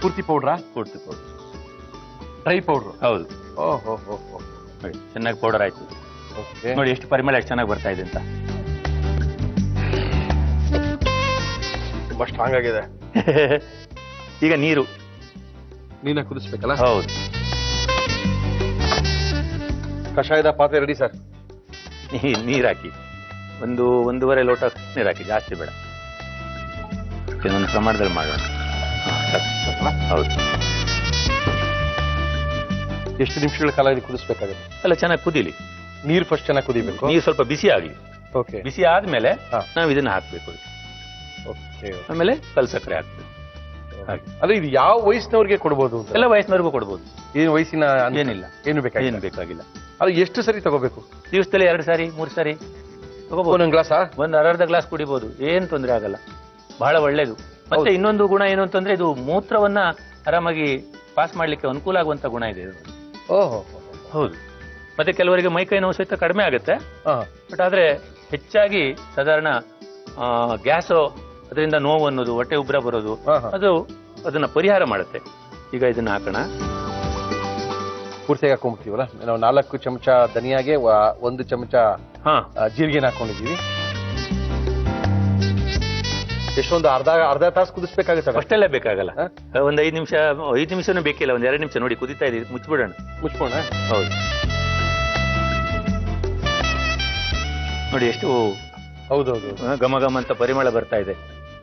ಪೂರ್ತಿ ಪೌಡ್ರಾ? ಪೂರ್ತಿ ಪೌಡರ್, ಡ್ರೈ ಪೌಡರ್. ಹೌದು. ಓಹೋ, ನೋಡಿ ಚೆನ್ನಾಗಿ ಪೌಡರ್ ಆಯ್ತು. ನೋಡಿ ಎಷ್ಟು ಪರಿಮಳ, ಎಷ್ಟು ಚೆನ್ನಾಗಿ ಬರ್ತಾ ಇದೆ ಅಂತ. ತುಂಬಾ ಸ್ಟ್ರಾಂಗ್ ಆಗಿದೆ. ಈಗ ನೀರನ್ನ ಕುದಿಸ್ಬೇಕಲ್ಲ? ಹೌದು. ಕಷಾಯದ ಪಾತ್ರೆ ರೆಡಿ ಸರ್. ನೀರ್ ಹಾಕಿ 1.5 ಲೋಟ ನೀರ್ ಹಾಕಿ, ಜಾಸ್ತಿ ಬೇಡ, ಒಂದು ಪ್ರಮಾಣದಲ್ಲಿ ಮಾಡೋಣ. ಹೌದು. ಎಷ್ಟು ನಿಮಿಷಗಳ ಕಾಲ ಇದು ಕುದಿಸ್ಬೇಕಾಗುತ್ತೆ? ಅಲ್ಲ, ಚೆನ್ನಾಗಿ ಕುದೀಲಿ. ನೀರು ಫಸ್ಟ್ ಚೆನ್ನಾಗಿ ಕುದಿಬೇಕು. ನೀರು ಸ್ವಲ್ಪ ಬಿಸಿ ಆಗ್ಲಿ. ಓಕೆ. ಬಿಸಿ ಆದ್ಮೇಲೆ ನಾವು ಇದನ್ನ ಹಾಕ್ಬೇಕು. ಆಮೇಲೆ ಕಲ್ ಸಕ್ಕರೆ ಹಾಕ್ಬೇಕು. ಹಾಗೆ. ಅಂದ್ರೆ ಇದು ಯಾವ ವಯಸ್ಸಿನವ್ರಿಗೆ ಕೊಡ್ಬೋದು ಅಂತ? ಎಲ್ಲ ವಯಸ್ಸಿನವರೆಗೂ ಕೊಡ್ಬೋದು. ಏನು ವಯಸ್ಸಿನ ಏನಿಲ್ಲ, ಏನು ಬೇಕಾಗಿಲ್ಲ. ಏನು ಬೇಕಾಗಿಲ್ಲ. ಅದು ಎಷ್ಟು ಸರಿ ತಗೋಬೇಕು? ದಿವಸದಲ್ಲಿ 2 ಸಾರಿ 3 ಸಾರಿ ತಗೋಬಹುದು. ಒಂದೊಂದು ಗ್ಲಾಸಾ? ಒಂದು ಅರ್ಧ ಗ್ಲಾಸ್ ಕುಡಿಬಹುದು, ಏನ್ ತೊಂದರೆ ಆಗಲ್ಲ, ಬಹಳ ಒಳ್ಳೇದು. ಮತ್ತೆ ಇನ್ನೊಂದು ಗುಣ ಏನು ಅಂತಂದ್ರೆ ಇದು ಮೂತ್ರವನ್ನ ಆರಾಮಾಗಿ ಪಾಸ್ ಮಾಡ್ಲಿಕ್ಕೆ ಅನುಕೂಲ ಆಗುವಂತ ಗುಣ ಇದೆ ಇದು. ಓಹೋ, ಹೌದು. ಮತ್ತೆ ಕೆಲವರಿಗೆ ಮೈಕೈ ನೋವು ಸಹಿತ ಕಡಿಮೆ ಆಗುತ್ತೆ. ಬಟ್ ಆದ್ರೆ ಹೆಚ್ಚಾಗಿ ಸಾಧಾರಣ ಗ್ಯಾಸು, ಅದರಿಂದ ನೋವು ಅನ್ನೋದು, ಹೊಟ್ಟೆ ಉಬ್ರ ಬರೋದು, ಅದು ಅದನ್ನ ಪರಿಹಾರ ಮಾಡುತ್ತೆ. ಈಗ ಇದನ್ನ ಹಾಕೋಣ. ಪೂರ್ತಿಯಾಗಿ ಹಾಕೊಂಡ್ಬಿಡ್ತೀವಲ್ಲ ನಾವು. 4 ಚಮಚ ಧನಿಯಾಗೆ 1 ಚಮಚ ಜೀರಿಗೆನ ಹಾಕೊಂಡಿದೀವಿ. ಎಷ್ಟೊಂದು ಅರ್ಧ ತಾಸು ಕುದಿಸ್ಬೇಕಾಗುತ್ತೆ? ಅಷ್ಟೆಲ್ಲ ಬೇಕಾಗಲ್ಲ, ಒಂದ್ 5 ನಿಮಿಷನೂ ಬೇಕಿಲ್ಲ, ಒಂದ್ 2 ನಿಮಿಷ ನೋಡಿ ಕುದಿತಾ ಇದೆ, ಮುಚ್ಚಿಬಿಡೋಣ. ಮುಚ್ಕೋಣ. ಹೌದು, ನೋಡಿ ಎಷ್ಟು ಹೌದೌದು ಘಮ ಘಮ ಅಂತ ಪರಿಮಳ ಬರ್ತಾ ಇದೆ.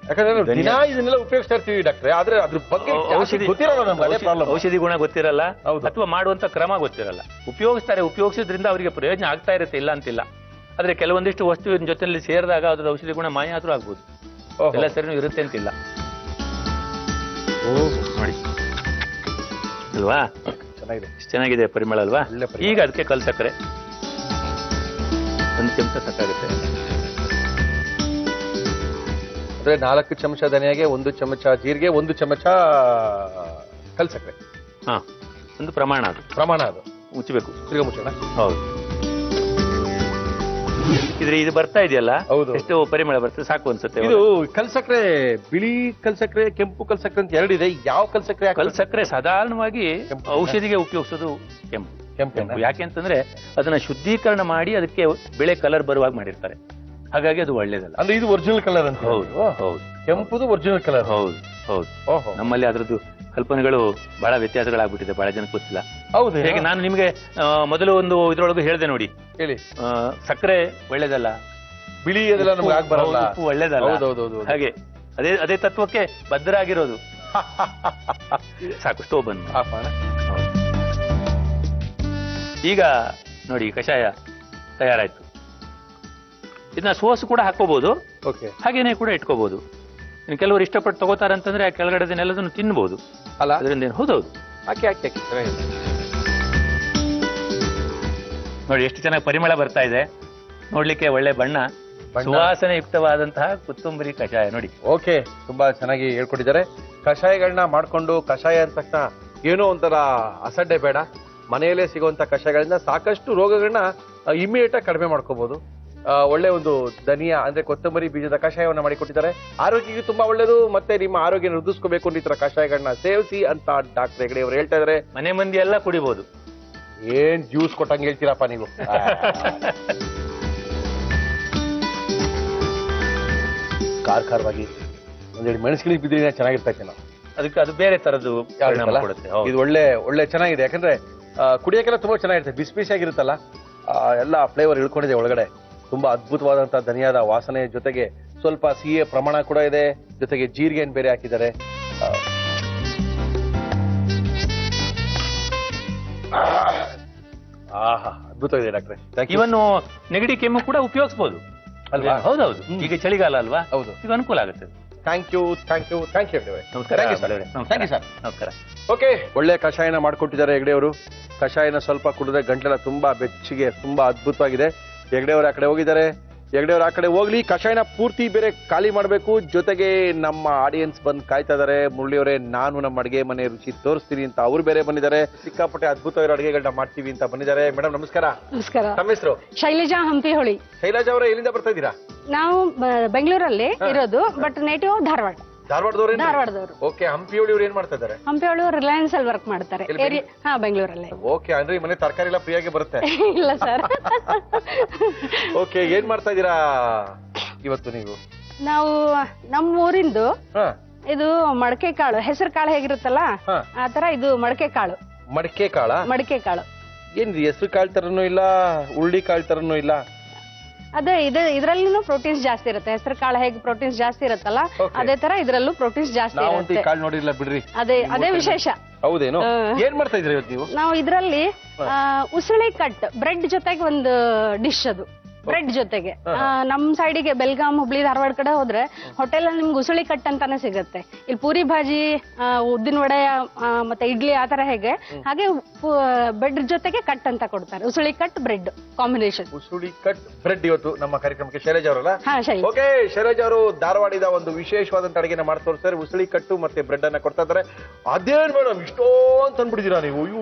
ಯಾಕಂದ್ರೆ ದಿನ ಇದನ್ನೆಲ್ಲ ಉಪಯೋಗಿಸ್ತಾ ಇರ್ತೀವಿ ಡಾಕ್ಟ್ರೆ, ಆದ್ರೆ ಅದ್ರ ಬಗ್ಗೆ ಗೊತ್ತಿರಲ್ಲ ನಮ್ಗೆ. ಅದೇ ಪ್ರಾಬ್ಲಮ್. ಔಷಧಿ ಗುಣ ಗೊತ್ತಿರಲ್ಲ, ಅಥವಾ ಮಾಡುವಂತ ಕ್ರಮ ಗೊತ್ತಿರಲ್ಲ. ಉಪಯೋಗಿಸಿದ್ರಿಂದ ಅವರಿಗೆ ಪ್ರಯೋಜನ ಆಗ್ತಾ ಇರುತ್ತೆ, ಇಲ್ಲ ಅಂತಿಲ್ಲ. ಆದ್ರೆ ಕೆಲವೊಂದಿಷ್ಟು ವಸ್ತುವಿನ ಜೊತೆಯಲ್ಲಿ ಸೇರಿದಾಗ ಅದ್ರ ಔಷಧಿ ಗುಣ ಮಾಯ ಆದ್ರೂ ಆಗ್ಬೋದು, ಎಲ್ಲ ಸರಿನೂ ಇರುತ್ತೆ ಅಂತಿಲ್ಲ. ನೋಡಿ ಅಲ್ವಾ, ಚೆನ್ನಾಗಿದೆ, ಚೆನ್ನಾಗಿದೆ ಪರಿಮಳ ಅಲ್ವಾ. ಈಗ ಅದಕ್ಕೆ ಕಲ್ ಸಕ್ಕರೆ 1 ಚಮಚ ಸಾಕಾಗುತ್ತೆ. ಅಂದ್ರೆ 4 ಚಮಚ ಧನಿಯಾಗೆ 1 ಚಮಚ ಜೀರಿಗೆ 1 ಚಮಚ ಕಲ್ ಸಕ್ಕರೆ. ಒಂದು ಪ್ರಮಾಣ, ಅದು ಮುಚ್ಚಬೇಕು. ತಿರ್ಗಾ ಮುಚ್ಚೋಣ. ಹೌದು, ಇದು ಬರ್ತಾ ಇದೆಯಲ್ಲ, ಹೌದು, ಎಷ್ಟು ಪರಿಮಳ ಬರ್ತದೆ, ಸಾಕು ಅನ್ಸುತ್ತೆ. ಇದು ಕಲ್ ಸಕ್ಕರೆ, ಬಿಳಿ ಕಲ್ ಸಕ್ಕರೆ, ಕೆಂಪು ಕಲ್ ಸಕ್ಕರೆ ಅಂತ 2 ಇದೆ. ಯಾವ ಕಲ್ ಸಕ್ಕರೆ? ಕಲ್ ಸಕ್ಕರೆ ಸಾಧಾರಣವಾಗಿ ಔಷಧಿಗೆ ಉಪಯೋಗಿಸೋದು ಕೆಂಪು. ಯಾಕೆ ಅಂತಂದ್ರೆ ಅದನ್ನ ಶುದ್ಧೀಕರಣ ಮಾಡಿ ಅದಕ್ಕೆ ಬೆಳೆ ಕಲರ್ ಬರುವಾಗ ಮಾಡಿರ್ತಾರೆ, ಹಾಗಾಗಿ ಅದು ಒಳ್ಳೇದಲ್ಲ. ಅಂದ್ರೆ ಇದು ಒರಿಜಿನಲ್ ಕಲರ್ ಅಂತ? ಹೌದು, ಕೆಂಪುದು ಒರಿಜಿನಲ್ ಕಲರ್. ಹೌದು. ನಮ್ಮಲ್ಲಿ ಅದ್ರದ್ದು ಕಲ್ಪನೆಗಳು ಬಹಳ ವ್ಯತ್ಯಾಸಗಳಾಗ್ಬಿಟ್ಟಿದೆ, ಬಹಳ ಜನಕ್ಕೆ ಗೊತ್ತಿಲ್ಲ. ಹೌದು, ಹೇಗೆ ನಾನು ನಿಮ್ಗೆ ಮೊದಲು ಒಂದು ಇದ್ರೊಳಗೆ ಹೇಳಿದೆ ನೋಡಿ, ಹೇಳಿ. ಸಕ್ಕರೆ ಒಳ್ಳೇದಲ್ಲ, ಬಿಳಿ ಅದೆಲ್ಲ ನಮ್ಗೆ ಆಗ್ ಬರಲ್ಲ, ಉಪ್ಪು ಒಳ್ಳೇದಲ್ಲ. ಹೌದೌದು. ಹಾಗೆ ಅದೇ ತತ್ವಕ್ಕೆ ಬದ್ಧರಾಗಿರೋದು. ಸಾಕು, ಸ್ಟೋವ್ ಬಂದ್ ಮಾಡಿ. ಈಗ ನೋಡಿ ಕಷಾಯ ತಯಾರಾಯ್ತು. ಇದನ್ನ ಸೋಸು ಕೂಡ ಹಾಕೋಬಹುದು, ಹಾಗೇನೆ ಕೂಡ ಇಟ್ಕೋಬಹುದು. ಇನ್ನು ಕೆಲವರು ಇಷ್ಟಪಟ್ಟು ತಗೋತಾರೆ ಅಂತಂದ್ರೆ ಆ ಕೆಳಗಡೆದನ್ನೆಲ್ಲದನ್ನು ತಿನ್ಬಹುದು ಅಲ್ಲ, ಅದರಿಂದ ಏನು. ಹೌದೌದು, ಹಾಕಿ ನೋಡಿ ಎಷ್ಟು ಚೆನ್ನಾಗಿ ಪರಿಮಳ ಬರ್ತಾ ಇದೆ, ನೋಡ್ಲಿಕ್ಕೆ ಒಳ್ಳೆ ಬಣ್ಣ, ಸುವಾಸನೆ ಯುಕ್ತವಾದಂತಹ ಕೊತ್ತಂಬರಿ ಕಷಾಯ ನೋಡಿ. ಓಕೆ, ತುಂಬಾ ಚೆನ್ನಾಗಿ ಹೇಳ್ಕೊಟ್ಟಿದ್ದಾರೆ. ಕಷಾಯಗಳನ್ನ ಮಾಡ್ಕೊಂಡು, ಕಷಾಯ ಅಂದ ತಕ್ಷಣ ಏನೋ ಒಂಥರ ಅಸಡ್ಡೆ ಬೇಡ, ಮನೆಯಲ್ಲೇ ಸಿಗುವಂತ ಕಷಾಯಗಳಿಂದ ಸಾಕಷ್ಟು ರೋಗಗಳನ್ನ ಇಮಿಡಿಯೇಟ್ ಆಗಿ ಕಡಿಮೆ ಮಾಡ್ಕೋಬಹುದು. ಒಳ್ಳೆ ಒಂದು ಧನಿಯಾ ಅಂದ್ರೆ ಕೊತ್ತಂಬರಿ ಬೀಜದ ಕಷಾಯವನ್ನ ಮಾಡಿಕೊಟ್ಟಿದ್ದಾರೆ. ಆರೋಗ್ಯಕ್ಕೆ ತುಂಬಾ ಒಳ್ಳೇದು, ಮತ್ತೆ ನಿಮ್ಮ ಆರೋಗ್ಯ ವೃದ್ಧಿಸ್ಕೋಬೇಕು ಈ ತರ ಕಷಾಯಗಳನ್ನ ಸೇವಿಸಿ ಅಂತ ಡಾಕ್ಟರ್ ಹೆಗಡೆ ಅವರು ಹೇಳ್ತಾ ಇದಾರೆ. ಮನೆ ಮಂದಿ ಎಲ್ಲ ಕುಡಿಬಹುದು. ಏನ್ ಜ್ಯೂಸ್ ಕೊಟ್ಟಂಗೆ ಹೇಳ್ತೀರಪ್ಪ ನೀವು. ಖಾರವಾಗಿ ಒಂದೆರಡು ಮೆಣಸಿನ ಬಿದ್ದರೆ ಚೆನ್ನಾಗಿರ್ತೈತೆ. ನಾವು ಅದಕ್ಕೆ ಅದು ಬೇರೆ ತರದ್ದು ಕೊಡುತ್ತೆ. ಇದು ಒಳ್ಳೆ ಚೆನ್ನಾಗಿದೆ, ಯಾಕಂದ್ರೆ ಕುಡಿಯೋಕೆಲ್ಲ ತುಂಬಾ ಚೆನ್ನಾಗಿರುತ್ತೆ, ಬಿಸಿ ಬಿಸಿಯಾಗಿರುತ್ತಲ್ಲ, ಎಲ್ಲ ಫ್ಲೇವರ್ ಇಳ್ಕೊಂಡಿದೆ ಒಳಗಡೆ. ತುಂಬಾ ಅದ್ಭುತವಾದಂತಹ ಧನಿಯಾದ ವಾಸನೆ ಜೊತೆಗೆ ಸ್ವಲ್ಪ ಸಿಹಿಯ ಪ್ರಮಾಣ ಕೂಡ ಇದೆ, ಜೊತೆಗೆ ಜೀರಿಗೆ ಬೇರೆ ಹಾಕಿದ್ದಾರೆ. ಅದ್ಭುತವಾಗಿದೆ ಡಾಕ್ಟ್ರೆ. ಇವನ್ನು ನೆಗಡಿ ಕೆಮ್ಮು ಕೂಡ ಉಪಯೋಗಿಸಬಹುದು ಅಲ್ವಾ? ಹೌದೌದು, ಈಗ ಚಳಿಗಾಲ ಅಲ್ವಾ? ಹೌದು, ಈಗ ಅನುಕೂಲ ಆಗುತ್ತೆ. Thank you. ನಮಸ್ಕಾರ ನಮಸ್ಕಾರ. ಓಕೆ, ಒಳ್ಳೆ ಕಷಾಯನ ಮಾಡ್ಕೊಟ್ಟಿದ್ದಾರೆ ಹೆಗಡೆ ಅವರು. ಕಷಾಯನ ಸ್ವಲ್ಪ ಕುಡಿದ್ರೆ ಗಂಟೆಲ್ಲ ತುಂಬಾ ಬೆಚ್ಚಗೆ, ತುಂಬಾ ಅದ್ಭುತವಾಗಿದೆ. ಹೆಗಡೆ ಅವರು ಆ ಕಡೆ ಹೋಗಿದ್ದಾರೆ. ಹೆಗಡೆ ಅವರು ಆ ಕಡೆ ಹೋಗ್ಲಿ, ಕಷಾಯನ ಪೂರ್ತಿ ಬೇರೆ ಖಾಲಿ ಮಾಡಬೇಕು. ಜೊತೆಗೆ ನಮ್ಮ ಆಡಿಯನ್ಸ್ ಬಂದು ಕಾಯ್ತಾ ಇದಾರೆ. ಮುರಳಿಯವರೇ, ನಾನು ನಮ್ಮ ಅಡಿಗೆ ಮನೆ ರುಚಿ ತೋರಿಸ್ತೀನಿ ಅಂತ ಅವ್ರು ಬೇರೆ ಬಂದಿದ್ದಾರೆ. ಸಿಕ್ಕಾಪಟ್ಟೆ ಅದ್ಭುತವಾಗಿರೋ ಅಡಿಗೆಗಳನ್ನ ಮಾಡ್ತೀವಿ ಅಂತ ಬಂದಿದ್ದಾರೆ. ಮೇಡಮ್ ನಮಸ್ಕಾರ. ನಮಸ್ಕಾರ. ತಮ್ಮ ಹೆಸರು? ಶೈಲಜಾ ಹಂಪಿಹೊಳಿ. ಶೈಲಜಾ ಅವರೇ, ಎಲ್ಲಿಂದ ಬರ್ತಾ ಇದ್ದೀರಾ? ನಾವು ಬೆಂಗಳೂರಲ್ಲಿ ಇರೋದು, but native Dharwad. ಧಾರವಾಡದವರು. Okay, Hampiholi ಅವ್ರು ಏನ್ ಮಾಡ್ತಾ ಇದ್ದಾರೆ? ಹಂಪಿಹೊಳಿ ರಿಲಯನ್ಸ್ ಅಲ್ಲಿ ವರ್ಕ್ ಮಾಡ್ತಾರೆ. ಬೆಂಗಳೂರಲ್ಲಿ. ಓಕೆ, ಅಂದ್ರೆ ಈ ಮನೆ ತರಕಾರಿ ಎಲ್ಲ ಫ್ರೀಯಾಗಿ ಬರುತ್ತೆ? ಇಲ್ಲ ಸರ್. ಓಕೆ, ಏನ್ ಮಾಡ್ತಾ ಇದ್ದೀರಾ ಇವತ್ತು ನೀವು? ನಾವು ನಮ್ಮ ಊರಿಂದು ಇದು ಮಡಕೆ ಕಾಳು, ಹೆಸರು ಕಾಳು ಹೇಗಿರುತ್ತಲ್ಲ ಆತರ ಇದು ಮಡಕೆ ಕಾಳು. ಮಡಕೆ ಕಾಳು ಏನ್ ಹೆಸರು ಕಾಳು ತರನು ಇಲ್ಲ, ಉಳ್ಳಿ ಕಾಳು ತರನು ಇಲ್ಲ? ಅದೇ ಇದ್ರಲ್ಲೂ ಪ್ರೋಟೀನ್ಸ್ ಜಾಸ್ತಿ ಇರುತ್ತೆ. ಹೆಸರು ಕಾಳು ಹೇಗೆ ಪ್ರೋಟೀನ್ಸ್ ಜಾಸ್ತಿ ಇರುತ್ತಲ್ಲ, ಅದೇ ತರ ಇದ್ರಲ್ಲೂ ಪ್ರೋಟೀನ್ಸ್ ಜಾಸ್ತಿ ಇರುತ್ತೆ. ಕಾಳು ನೋಡಿಲ್ಲ ಬಿಡ್ರಿ, ಅದೇ ವಿಶೇಷ. ಹೌದೇನು? ಏನ್ ಮಾಡ್ತಾ ಇದ್ರಿ ಇವತ್ತು ನೀವು? ನಾವು ಇದ್ರಲ್ಲಿ ಉಸುಳಿ ಕಟ್ ಬ್ರೆಡ್ ಜೊತೆಗೆ ಒಂದು ಡಿಶ್ ಅದು. ಬ್ರೆಡ್ ಜೊತೆಗೆ ನಮ್ ಸೈಡಿಗೆ ಬೆಲ್ಗಾಮ್ ಹುಬ್ಳಿ ಧಾರವಾಡ ಕಡೆ ಹೋದ್ರೆ ಹೋಟೆಲ್ ಅಲ್ಲಿ ನಿಮ್ಗೆ ಉಸುಳಿ ಕಟ್ ಅಂತಾನೆ ಸಿಗುತ್ತೆ. ಇಲ್ಲಿ ಪೂರಿ ಭಾಜಿ, ಉದ್ದಿನ ವಡೆ ಮತ್ತೆ ಇಡ್ಲಿ ಆತರ ಹೇಗೆ, ಹಾಗೆ ಬ್ರೆಡ್ ಜೊತೆಗೆ ಕಟ್ ಅಂತ ಕೊಡ್ತಾರೆ. ಉಸುಳಿ ಕಟ್ ಬ್ರೆಡ್ ಕಾಂಬಿನೇಷನ್. ಉಸುಳಿ ಕಟ್ ಬ್ರೆಡ್ ಇವತ್ತು ನಮ್ಮ ಕಾರ್ಯಕ್ರಮಕ್ಕೆ ಶೈಲಜಾ ಅವರಲ್ಲ? ಹಾ, ಶೈಲಜಾ. ಓಕೆ, ಶೈಲಜಾ ಅವರು ಧಾರವಾಡಿದ ಒಂದು ವಿಶೇಷವಾದಂತ ಅಡಿಗೆನ ಮಾಡಿ ತೋರಿಸ್ತಾರೆ. ಉಸುಳಿ ಕಟ್ಟು ಮತ್ತೆ ಬ್ರೆಡ್ ಅನ್ನ ಕೊಡ್ತಾ ಇದ್ದಾರೆ. ಅದೇನ್ ಮೇಡಮ್ ಇಷ್ಟೋ ಅಂತ ಅಂದ್ಬಿಟ್ಟಿದ್ದೀರಾ ನೀವು? ಇವು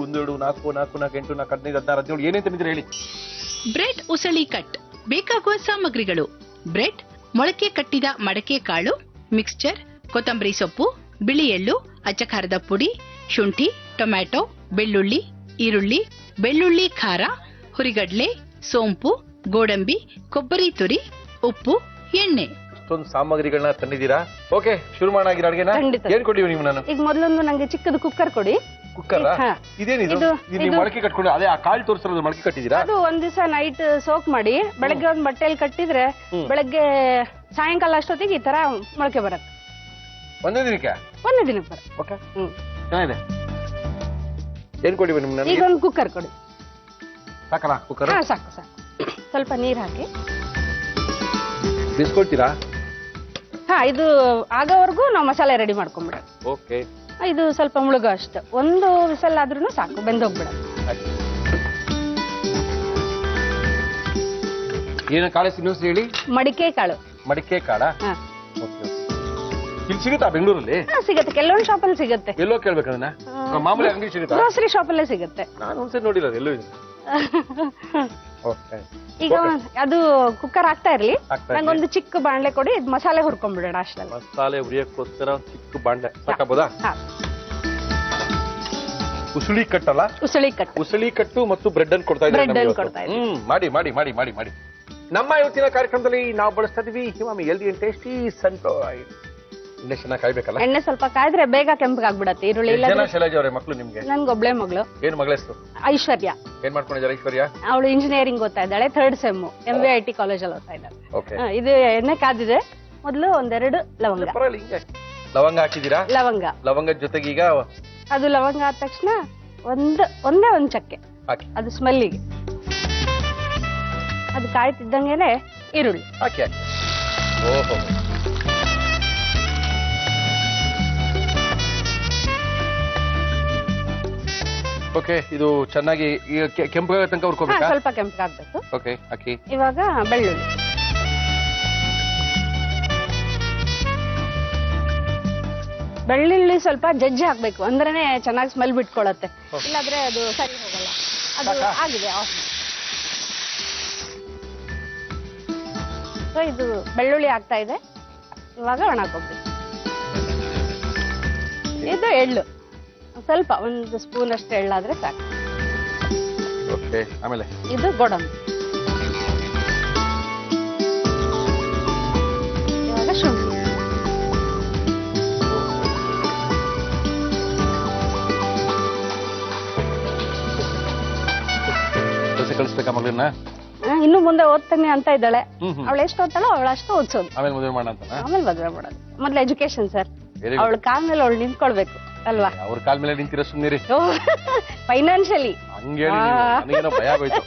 1 2 4 4 4 8 4 15 16 17 ಏನೇನ್ ತಂದಿದ್ದೀರಾ ಹೇಳಿ? ಬ್ರೆಡ್ ಉಸಳಿ ಕಟ್ ಬೇಕಾಗುವ ಸಾಮಗ್ರಿಗಳು: ಬ್ರೆಡ್, ಮೊಳಕೆ ಕಟ್ಟಿದ ಮಡಕೆ ಕಾಳು, ಮಿಕ್ಸ್ಚರ್, ಕೊತ್ತಂಬರಿ ಸೊಪ್ಪು, ಬಿಳಿ ಎಳ್ಳು, ಅಚ್ಚಖಾರದ ಪುಡಿ, ಶುಂಠಿ, ಟೊಮ್ಯಾಟೊ, ಬೆಳ್ಳುಳ್ಳಿ, ಈರುಳ್ಳಿ, ಬೆಳ್ಳುಳ್ಳಿ ಖಾರ, ಹುರಿಗಡ್ಲೆ, ಸೋಂಪು, ಗೋಡಂಬಿ, ಕೊಬ್ಬರಿ ತುರಿ, ಉಪ್ಪು, ಎಣ್ಣೆ. ಇಷ್ಟೊಂದು ಸಾಮಗ್ರಿಗಳನ್ನ ತಂದಿದ್ದೀರಾ. ಓಕೆ, ಶುರು ಮಾಡಾಗಿರ ಅಡಿಗೆನ. ಖಂಡಿತ. ಏನ್ ಕೊಟ್ಟಿವಿ ನೀವು? ನಾನು ಈಗ ಮೊದಲೊಂದು ನಂಗೆ ಚಿಕ್ಕದು ಕುಕ್ಕರ್ ಕೊಡಿ. ಕುಕ್ಕರ್ ಹಾ. ಇದೇನಿದು? ಇದು ನೀವು ಮೊಳಕೆ ಕಟ್ಕೊಂಡು ಅದೇ ಆ ಕಾಳು ತೋರಿಸಿರೋದು ಮೊಳಕೆ ಕಟ್ಟಿದ್ದೀರಾ? ಅದು ಒಂದ್ ದಿವಸ ನೈಟ್ ಸೋಕ್ ಮಾಡಿ ಬೆಳಗ್ಗೆ ಒಂದ್ ಬಟ್ಟೆಯಲ್ಲಿ ಕಟ್ಟಿದ್ರೆ ಬೆಳಗ್ಗೆ ಸಾಯಂಕಾಲ ಅಷ್ಟೊತ್ತಿಗೆ ಈ ತರ ಮೊಳಕೆ ಬರುತ್ತೆ. ಒಂದೇ ದಿನಕ್ಕೆ? ಒಂದೇ ದಿನಕ್ಕೆ ಬರುತ್ತೆ. ಓಕೆ, ಚೆನ್ನಾಗಿದೆ. ಏನ್ ಕೊಟ್ಟಿವಿ ನಿಮ್ಗೆ? ಈಗ ಒಂದು ಕುಕ್ಕರ್ ಕೊಡಿ. ಸಾಕಲ್ಲ ಕುಕ್ಕರ್? ಹಾ, ಸಾಕು ಸಾಕು. ಸ್ವಲ್ಪ ನೀರ್ ಹಾಕಿ ಬಿಸ್ಕೊಳ್ತೀರಾ? ಹಾ, ಇದು ಆಗೋವರೆಗೂ ನಾವು ಮಸಾಲೆ ರೆಡಿ ಮಾಡ್ಕೊಂಡ್ಬಿಡ. ಓಕೆ, ಇದು ಸ್ವಲ್ಪ ಮುಳುಗೋ ಅಷ್ಟು. ಒಂದು ವಿಸಲ್ ಆದ್ರೂ ಸಾಕು, ಬೆಂದೋಗ್ಬಿಡ. ಏನ ಕಾಳು ಇನ್ನೊಂದು ಹೇಳಿ? ಮಡಿಕೆ ಕಾಳು. ಮಡಿಕೆ ಕಾಳ? ಹಾ. ಇಲ್ಲಿ ಸಿಗುತ್ತಾ ಬೆಂಗಳೂರಲ್ಲಿ? ಸಿಗುತ್ತೆ, ಕೆಲವೊಂದು ಶಾಪಲ್ಲಿ ಸಿಗುತ್ತೆ. ಎಲ್ಲೋ ಕೇಳ್ಬೇಕು ಅದನ್ನ? ಮಾಮೂಲಿ ಅಂಗಡಿ ಸಿಗುತ್ತಾ? ಗ್ರೋಸರಿ ಶಾಪಲ್ಲೇ ಸಿಗುತ್ತೆ. ನಾನು ಒಂದ್ಸರಿ ನೋಡಿಲ್ಲ ಎಲ್ಲೂ ಇದೆ. ಈಗ ಅದು ಕುಕ್ಕರ್ ಆಗ್ತಾ ಇರ್ಲಿ, ಆಗ್ತಾ ಇರ್ಲಿ. ನಂಗೊಂದು ಚಿಕ್ಕ ಬಾಣ್ಲೆ ಕೊಡಿ. ಇದು ಮಸಾಲೆ ಹುರ್ಕೊಂಡ್ಬಿಡೋಣ ಅಷ್ಟಲ್ಲಿ. ಮಸಾಲೆ ಹುರಿಯಕ್ಕೋಸ್ಕರ ಚಿಕ್ಕ ಬಾಂಡೆ ಸಾಕಾಗ್ಬೋದಾ? ಹಾ. ಉಸುಳಿ ಕಟ್ಟಲ್ಲ? ಉಸುಳಿ ಕಟ್. ಉಸುಳಿ ಕಟ್ಟು ಮತ್ತು ಬ್ರೆಡ್ ಅನ್ನು ಕೊಡ್ತಾ Bread ಅನ್ನು ಇದ್ದಾರೆ. ಕೊಡ್ತಾ ಇದ್ದೀವಿ. ಮಾಡಿ ಮಾಡಿ ಮಾಡಿ ಮಾಡಿ ಮಾಡಿ. ನಮ್ಮ ಇವತ್ತಿನ ಕಾರ್ಯಕ್ರಮದಲ್ಲಿ ನಾವು ಬಳಸ್ತಾ ಇದೀವಿ Emami healthy and tasty sunflower oil. ಎಣ್ಣೆ ಚೆನ್ನಾಗಿ ಕಾಯ್ಬೇಕಲ್ಲ? ಎಣ್ಣೆ ಸ್ವಲ್ಪ ಕಾಯ್ದ್ರೆ ಬೇಗ ಕೆಂಪಗಾಗ್ಬಿಡತ್ತೆ ಈರುಳ್ಳಿ. ಇಲ್ಲ ಜನ ಶೈಲಜಾ ಅವರೇ ಮಕ್ಕಳು ನಿಮ್ಗೆ? ನನ್ಗೊಬ್ಳೆ ಮಗಳು. ಏನ್ ಮಗಳ ಹೆಸರು? ಐಶ್ವರ್ಯ. ಏನ್ ಮಾಡ್ಕೊಂಡಿದ್ದಾರೆ ಐಶ್ವರ್ಯ? ಅವಳು ಇಂಜಿನಿಯರಿಂಗ್ ಓದ್ತಾ ಇದ್ದಾಳೆ, 3rd ಸೆಮ್ MVIT ಕಾಲೇಜಲ್ಲಿ ಓದ್ತಾ ಇದ್ದಾಳೆ. ಓಕೆ, ಇದು ಎಣ್ಣೆ ಕಾದಿದೆ. ಮೊದಲು ಒಂದೆರಡು ಲವಂಗ. ಪರವಾಗಿಲ್ಲ, ಹಿಂಗೆ ಲವಂಗ ಹಾಕಿದೀರಾ? ಲವಂಗ. ಲವಂಗದ ಜೊತೆಗೆ ಈಗ ಅದು ಲವಂಗ ಆದ ತಕ್ಷಣ ಒಂದೇ ಒಂದು ಚಕ್ಕೆ ಹಾಕಿ, ಅದು ಸ್ಮೆಲ್ಲಿಗೆ. ಅದು ಕಾಯ್ತಿದ್ದಂಗೆನೆ ಈರುಳ್ಳಿ ಹಾಕಿ ಹಾಕಿ. ಓಹೋ, ಓಕೆ. ಇದು ಚೆನ್ನಾಗಿ ಕೆಂಪು ತನಕ ಹುರ್ಕೋಬೇಕಾ? ಸ್ವಲ್ಪ ಕೆಂಪಗಾಗ್ಬೇಕು. ಓಕೆ, ಹಾಕಿ. ಇವಾಗ ಬೆಳ್ಳುಳ್ಳಿ. ಬೆಳ್ಳುಳ್ಳಿ ಸ್ವಲ್ಪ ಜಜ್ಜಿ ಹಾಕ್ಬೇಕು, ಅಂದ್ರೇನೆ ಚೆನ್ನಾಗಿ ಸ್ಮೆಲ್ ಬಿಟ್ಕೊಳತ್ತೆ. ಇಲ್ಲಾಂದ್ರೆ ಅದು ಸರಿ ಹೋಗಲ್ಲ. ಅದು ಆಗಿದೆ ಆಫ್. ಸೊ ಇದು ಬೆಳ್ಳುಳ್ಳಿ ಆಗ್ತಾ ಇದೆ. ಇವಾಗ ಒಣ ಕೊಬ್ಬರಿ, ಇದು ಎಳ್ಳು, ಸ್ವಲ್ಪ 1 ಸ್ಪೂನ್ ಅಷ್ಟು ಎಳ್ಳಾದ್ರೆ ಸಾಕು. ಓಕೆ, ಆಮೇಲೆ ಇದು ಗೋಡಂಬಿ. ಇವಾಗ ಶುಂಠಿ. ಕಳಿಸ್ಬೇಕಾ ಮಗಳನ್ನ? ಇನ್ನು ಮುಂದೆ ಓದ್ತಾನೆ ಅಂತ ಇದ್ದಾಳೆ. ಅವಳು ಎಷ್ಟು ಓದ್ತಾಳೋ ಅವಳು ಅಷ್ಟು ಓದ್ಸೋದು. ಆಮೇಲೆ ಮದುವೆ ಮಾಡೋಣ ಅಂತ? ಆಮೇಲೆ ಮದುವೆ ಮಾಡೋದು. ಮೊದ್ಲು ಎಜುಕೇಶನ್ ಸರ್. ಅವಳ ಕಾಲ್ ಮೇಲೆ ಅವಳು ನಿಂತ್ಕೊಳ್ಬೇಕು ಅಲ್ವಾ? ಅವ್ರ ಕಾಲ್ ಮೇಲೆ ನಿಂತಿರೋ ಸುಮ್ಮನಿರಿ. ಫೈನಾನ್ಷಿಯಲಿ ಹಂಗೇಳಿ ನನಗೇನೋ ಭಯ ಆಗೋಯ್ತು.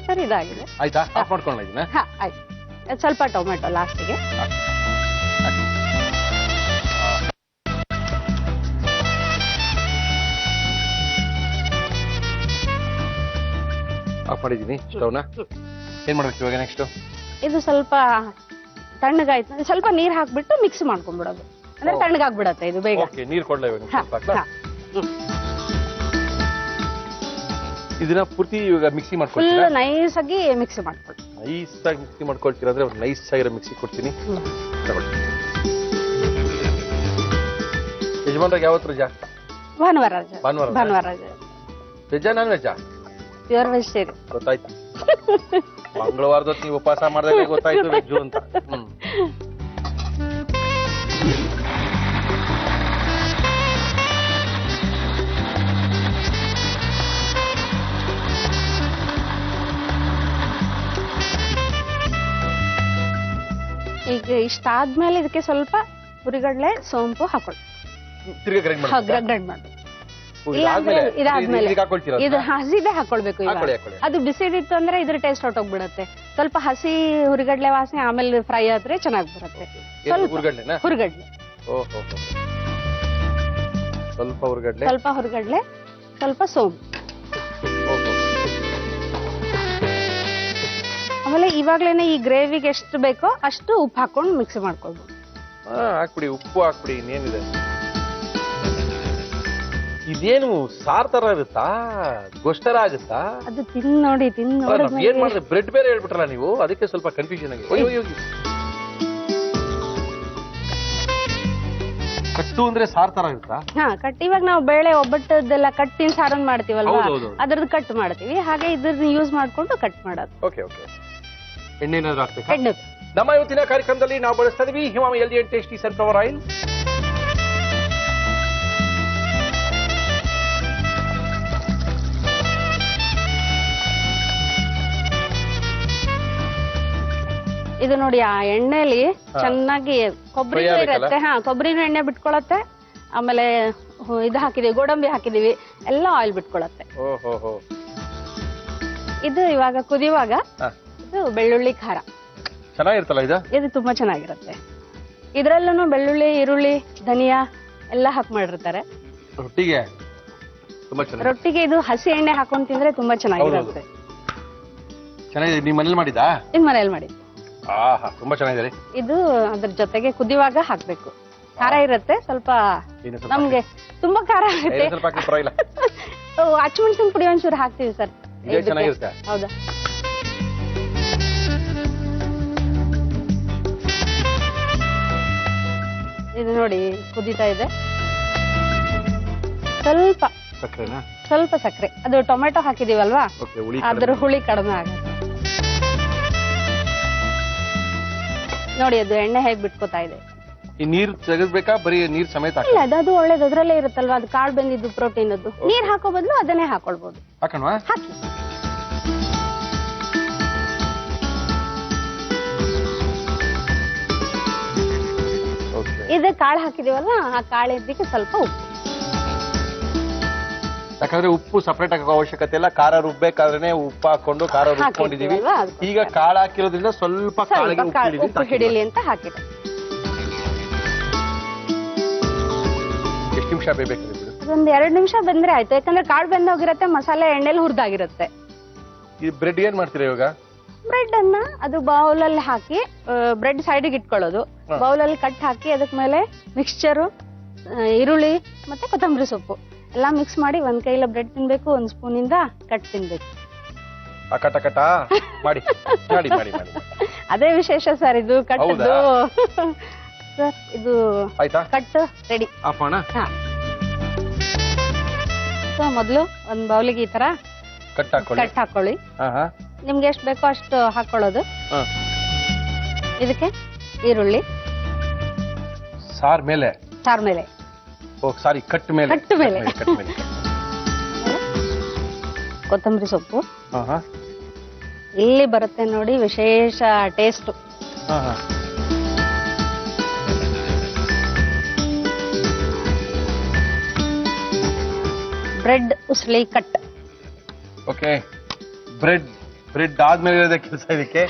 ಸರಿ, ಇದಾಗಿದೆ. ಆಯ್ತಾ? ಆಫ್ ಮಾಡ್ಕೊಳ್ಳ ಇದನ್ನ? ಹಾ, ಆಯ್ತು. ಸ್ವಲ್ಪ ಟೊಮೆಟೊ ಲಾಸ್ಟಿಗೆ. ಆಫ್ ಮಾಡಿದೀನಿ ಸ್ಟವ್ನ. ಏನ್ ಮಾಡ್ಬೇಕು ಇವಾಗ ನೆಕ್ಸ್ಟ್? ಇದು ಸ್ವಲ್ಪ ತಣ್ಣಗಾಯ್ತು, ಸ್ವಲ್ಪ ನೀರ್ ಹಾಕ್ಬಿಟ್ಟು ಮಿಕ್ಸ್ ಮಾಡ್ಕೊಂಡ್ಬಿಡೋದು. ಅಂದ್ರೆ ತಣ್ಣಗಾಗ್ಬಿಡತ್ತೆ ಇದು ಬೇಗ. ಓಕೆ, ನೀರ್ ಕೊಡ್ಲಾ ಇವಾಗ? ಹಾ, ಸ್ವಲ್ಪ ಹಾಕ್ಲಾ? ಹಾ. ಇದನ್ನ ಪೂರ್ತಿ ಇವಾಗ ಮಿಕ್ಸಿ ಫುಲ್ ಮಾಡ್ಕೊಳ್ತೀರಾ? ನೈಸ್ ಆಗಿ ಮಿಕ್ಸ್ ಮಾಡ್ಕೊಳ್ಳಿ. ನೈಸ್ ಆಗಿ ಮಿಕ್ಸಿ ಮಾಡ್ಕೊಳ್ತೀರಾ ಅಂದ್ರೆ ಒಂದು ನೈಸ್ ಆಗಿರೋ ಮಿಕ್ಸಿ ಕೊಡ್ತೀನಿ. ತಗೊಳ್ಳಿ. ಯಜಮಾನ್ರಾಗ ಯಾವತ್ತು ರಜಾ? ಭಾನುವಾರ. ಭಾನುವಾರ. ಭಾನುವಾರ ವೆಜ್ಜಾ ನಾನ್ ವೆಜ್ಜಾ? Pure vegetarian. ಗೊತ್ತಾಯ್ತು. ಮಂಗಳವಾರದೊತ್ತು ನೀವು ಉಪವಾಸ ಮಾಡಿದಾಗ ಗೊತ್ತಾಯ್ತು ವೆಜ್ಜು ಅಂತ. ಈಗ ಇಷ್ಟಾದ್ಮೇಲೆ ಇದಕ್ಕೆ ಸ್ವಲ್ಪ ಹುರಿಗಡ್ಲೆ ಸೋಂಪು ಹಾಕೊಳ್ಳಿ. ತಿರ್ಗಾ ಗ್ರೈಂಡ್ ಮಾಡಿ. ಗ್ರೈಂಡ್ ಮಾಡಿ. ಇದಾದ್ಮೇಲೆ ಹಾಕೊಳ್ತೀರಾ ಇದು ಹಸಿದೇ ಹಾಕೊಳ್ಬೇಕು ಇವಾಗ. ಹಾಕೊಳ್ಳಿ, ಹಾಕೊಳ್ಳಿ. ಅದು ಬಿಸಿದಿತ್ತು ಅಂದ್ರೆ ಇದ್ರ ಟೇಸ್ಟ್ ಹೊಟ್ಟೋಗ್ಬಿಡತ್ತೆ. ಸ್ವಲ್ಪ ಹಸಿ ಹುರಿಗಡ್ಲೆ ವಾಸನೆ ಆಮೇಲೆ ಫ್ರೈ ಆದ್ರೆ ಚೆನ್ನಾಗಿ ಬರುತ್ತೆ. ಸ್ವಲ್ಪ ಹುರ್ಗಡ್ಲೆನಾ? ಹುರಿಗಡ್ಲೆ, ಓಹೋ, ಸ್ವಲ್ಪ ಹುರ್ಗಡ್ಲೆ, ಸ್ವಲ್ಪ ಹುರಿಗಡ್ಲೆ, ಸ್ವಲ್ಪ ಸೋಂಪು. ಆಮೇಲೆ ಇವಾಗ್ಲೇನೆ ಈ ಗ್ರೇವಿಗೆ ಎಷ್ಟು ಬೇಕೋ ಅಷ್ಟು ಉಪ್ಪು ಹಾಕೊಂಡು ಮಿಕ್ಸ್ ಮಾಡ್ಕೊಳ್ಬೋದು. ಹಾಕ್ಬಿಡಿ, ಉಪ್ಪು ಹಾಕ್ಬಿಡಿ. ಇನ್ನೇನಿದೆ, ಇದೇನು ಸಾರ್ ತರ ಇರುತ್ತಾ, ಗೊಷ್ಟರ ಆಗುತ್ತಾ? ಅದು ತಿಂದ್ ನೋಡಿ ಏನ್ ಮಾಡಿದ್ರೆ ಬ್ರೆಡ್ ಬೇರೆ ಹೇಳ್ಬಿಟ್ರಲ್ಲ ನೀವು, ಅದಕ್ಕೆ ಸ್ವಲ್ಪ ಕನ್ಫ್ಯೂಷನ್ ಆಗಿ. ಕಟ್ಟು ಅಂದ್ರೆ ಸಾರ್ ತರ ಇರುತ್ತಾ? ಹಾ, ಕಟ್. ಇವಾಗ ನಾವು ಬೇಳೆ ಒಬ್ಬಟ್ಟದೆಲ್ಲ ಕಟ್ಟಿನ ಸಾರನ್ ಮಾಡ್ತೀವಲ್ವಾ, ಅದ್ರದ್ದು ಕಟ್ ಮಾಡ್ತೀವಿ. ಹಾಗೆ ಇದ್ರದ್ದು ಯೂಸ್ ಮಾಡ್ಕೊಂಡು ಕಟ್ ಮಾಡೋದು. Okay okay. ಎಣ್ಣೆ ಏನಾದ್ರು ಹಾಕ್ಬೇಕಾ? ಎಣ್ಣೆ. ನಮ್ಮ ಇವತ್ತಿನ ಕಾರ್ಯಕ್ರಮದಲ್ಲಿ ನಾವು ಬಳಸ್ತಾ ಇದೀವಿ Emami healthy and tasty sunflower oil. ಇದು ನೋಡಿ, ಆ ಎಣ್ಣೆಲಿ ಚೆನ್ನಾಗಿ ಕೊಬ್ಬರಿ ಇರುತ್ತೆ. ಹಾ, ಕೊಬ್ಬರಿನೂ ಎಣ್ಣೆ ಬಿಟ್ಕೊಳತ್ತೆ. ಆಮೇಲೆ ಇದು ಹಾಕಿದೀವಿ, ಗೋಡಂಬಿ ಹಾಕಿದೀವಿ, ಎಲ್ಲ ಆಯಿಲ್ ಬಿಟ್ಕೊಳತ್ತೆ. ಇದು ಇವಾಗ ಕುದಿಯುವಾಗ ಇದು ಬೆಳ್ಳುಳ್ಳಿ ಖಾರ ಚೆನ್ನಾಗಿರುತ್ತಲ್ಲ ಇದು ತುಂಬಾ ಚೆನ್ನಾಗಿರುತ್ತೆ. ಇದ್ರಲ್ಲೂ ಬೆಳ್ಳುಳ್ಳಿ, ಈರುಳ್ಳಿ, ಧನಿಯಾ ಎಲ್ಲ ಹಾಕಿ ಮಾಡಿರ್ತಾರೆ. ರೊಟ್ಟಿಗೆ ತುಂಬಾ ಚೆನ್ನಾಗಿ. ರೊಟ್ಟಿಗೆ ಇದು ಹಸಿ ಎಣ್ಣೆ ಹಾಕೊಂಡ್ ತಿಂದ್ರೆ ತುಂಬಾ ಚೆನ್ನಾಗಿರುತ್ತೆ. ಚೆನ್ನಾಗಿದೆ. ನೀವು ಮನೇಲಿ ಮಾಡಿದಾ? ಇದು ಮನೇಲಿ ಮಾಡಿ. ಆಹಾ, ತುಂಬಾ ಚೆನ್ನಾಗಿದೆ. ಇದು ಅದ್ರ ಜೊತೆಗೆ ಕುದಿಯುವಾಗ ಹಾಕ್ಬೇಕು. ಖಾರ ಇರುತ್ತೆ ಸ್ವಲ್ಪ, ನಮ್ಗೆ ತುಂಬಾ ಖಾರ ಆಗುತ್ತೆ. ಅಚ್ಚಮೆಣಸಿನ ಪುಡಿ ಒಂಚೂರು ಹಾಕ್ತೀವಿ ಸರ್. ಚೆನ್ನಾಗಿರುತ್ತೆ. ಹೌದಾ? ಇದು ನೋಡಿ ಕುದೀತಾ ಇದೆ. ಸ್ವಲ್ಪ ಸಕ್ಕರೆ, ಅದು ಟೊಮೆಟೊ ಹಾಕಿದೀವಲ್ವಾ, ಅದ್ರ ಹುಳಿ ಕಡಿಮೆ ಆಗುತ್ತೆ. ನೋಡಿ ಅದು ಎಣ್ಣೆ ಹೇಗ್ ಬಿಟ್ಕೋತಾ ಇದೆ. ಈ ನೀರು ತೆಗೆದ್ಬೇಕಾ, ಬರೀ ನೀರ್ ಸಮೇತ? ಇಲ್ಲ, ಅದು ಒಳ್ಳೇದು, ಅದ್ರಲ್ಲೇ ಇರುತ್ತಲ್ವಾ, ಅದು ಕಾಳು ಬೆಂದಿದ್ದು ಪ್ರೋಟೀನ್. ಅದು ನೀರ್ ಹಾಕೋ ಬದಲು ಅದನ್ನೇ ಹಾಕೊಳ್ಬಹುದು. ಹಾಕೋಣ, ಹಾಕಿ. ಇದು ಕಾಳು ಹಾಕಿದೀವಲ್ಲ, ಆ ಕಾಳಿದ್ದಕ್ಕೆ ಸ್ವಲ್ಪ ಉಪ್ಪು. ಯಾಕಂದ್ರೆ ಉಪ್ಪು ಸಪರೇಟ್ ಹಾಕೋ ಅವಶ್ಯಕತೆ ಇಲ್ಲ. ಖಾರ ರುಬ್ಬೇಕಾದ್ರೆ ಉಪ್ಪು ಹಾಕೊಂಡು ಖಾರ ರುಬ್ಕೊಂಡಿದೀವಿ. ಈಗ ಕಾಳು ಹಾಕಿರೋದ್ರಿಂದ ಸ್ವಲ್ಪ ಉಪ್ಪು ಹಿಡಿಲಿ ಅಂತ ಹಾಕಿದೆ. ಎಷ್ಟು ನಿಮಿಷ ಬೇಕಂದ್ರೆ? ಒಂದ್ 2 ನಿಮಿಷ ಬಂದ್ರೆ ಆಯ್ತು. ಯಾಕಂದ್ರೆ ಕಾಳು ಬೆಂದೋಗಿರತ್ತೆ, ಮಸಾಲೆ ಎಣ್ಣೆಲಿ ಹುರಿದಾಗಿರುತ್ತೆ. ಈ ಬ್ರೆಡ್ ಏನ್ ಮಾಡ್ತೀರಾ ಇವಾಗ? ಬ್ರೆಡ್ ಅನ್ನ ಅದು ಬೌಲಲ್ಲಿ ಹಾಕಿ, ಬ್ರೆಡ್ ಸೈಡಿಗೆ ಇಟ್ಕೊಳ್ಳೋದು. ಬೌಲಲ್ಲಿ ಕಟ್ ಹಾಕಿ ಅದಕ್ ಮೇಲೆ ಮಿಕ್ಸ್ಚರು, ಈರುಳ್ಳಿ ಮತ್ತೆ ಕೊತ್ತಂಬರಿ ಸೊಪ್ಪು ಎಲ್ಲ ಮಿಕ್ಸ್ ಮಾಡಿ ಒಂದ್ ಕೈಲ ಬ್ರೆಡ್ ತಿನ್ಬೇಕು, ಒಂದ್ ಸ್ಪೂನ್ ಇಂದ ಕಟ್ ತಿನ್ಬೇಕು. ಮಾಡಿ ಮಾಡಿ ಮಾಡಿ ಮಾಡಿ. ಅದೇ ವಿಶೇಷ ಸರ್, ಇದು ಕಟ್ಟದ್ದು. ಸರ್ ಇದು ಆಯ್ತಾ? Cut ready. ಸೊ ಮೊದಲು ಒಂದ್ ಬೌಲಿಗೆ ಈ ತರ ಕಟ್ ಹಾಕೊಳ್ಳಿ. ನಿಮ್ಗೆ ಎಷ್ಟು ಬೇಕೋ ಅಷ್ಟು ಹಾಕೊಳ್ಳೋದು. ಇದಕ್ಕೆ ಈರುಳ್ಳಿ ಸಾರ್ ಮೇಲೆ ಕಟ್ ಮೇಲೆ ಕೊತ್ತಂಬರಿ ಸೊಪ್ಪು. ಇಲ್ಲಿ ಬರುತ್ತೆ ನೋಡಿ ವಿಶೇಷ ಟೇಸ್ಟ್. ಬ್ರೆಡ್ ಉಸ್ಲಿ ಕಟ್. ಓಕೆ, ಬ್ರೆಡ್ ಆದ್ಮೇಲೆ ಇರೋದೇ ಕೆಲಸ ಇದಕ್ಕೆ.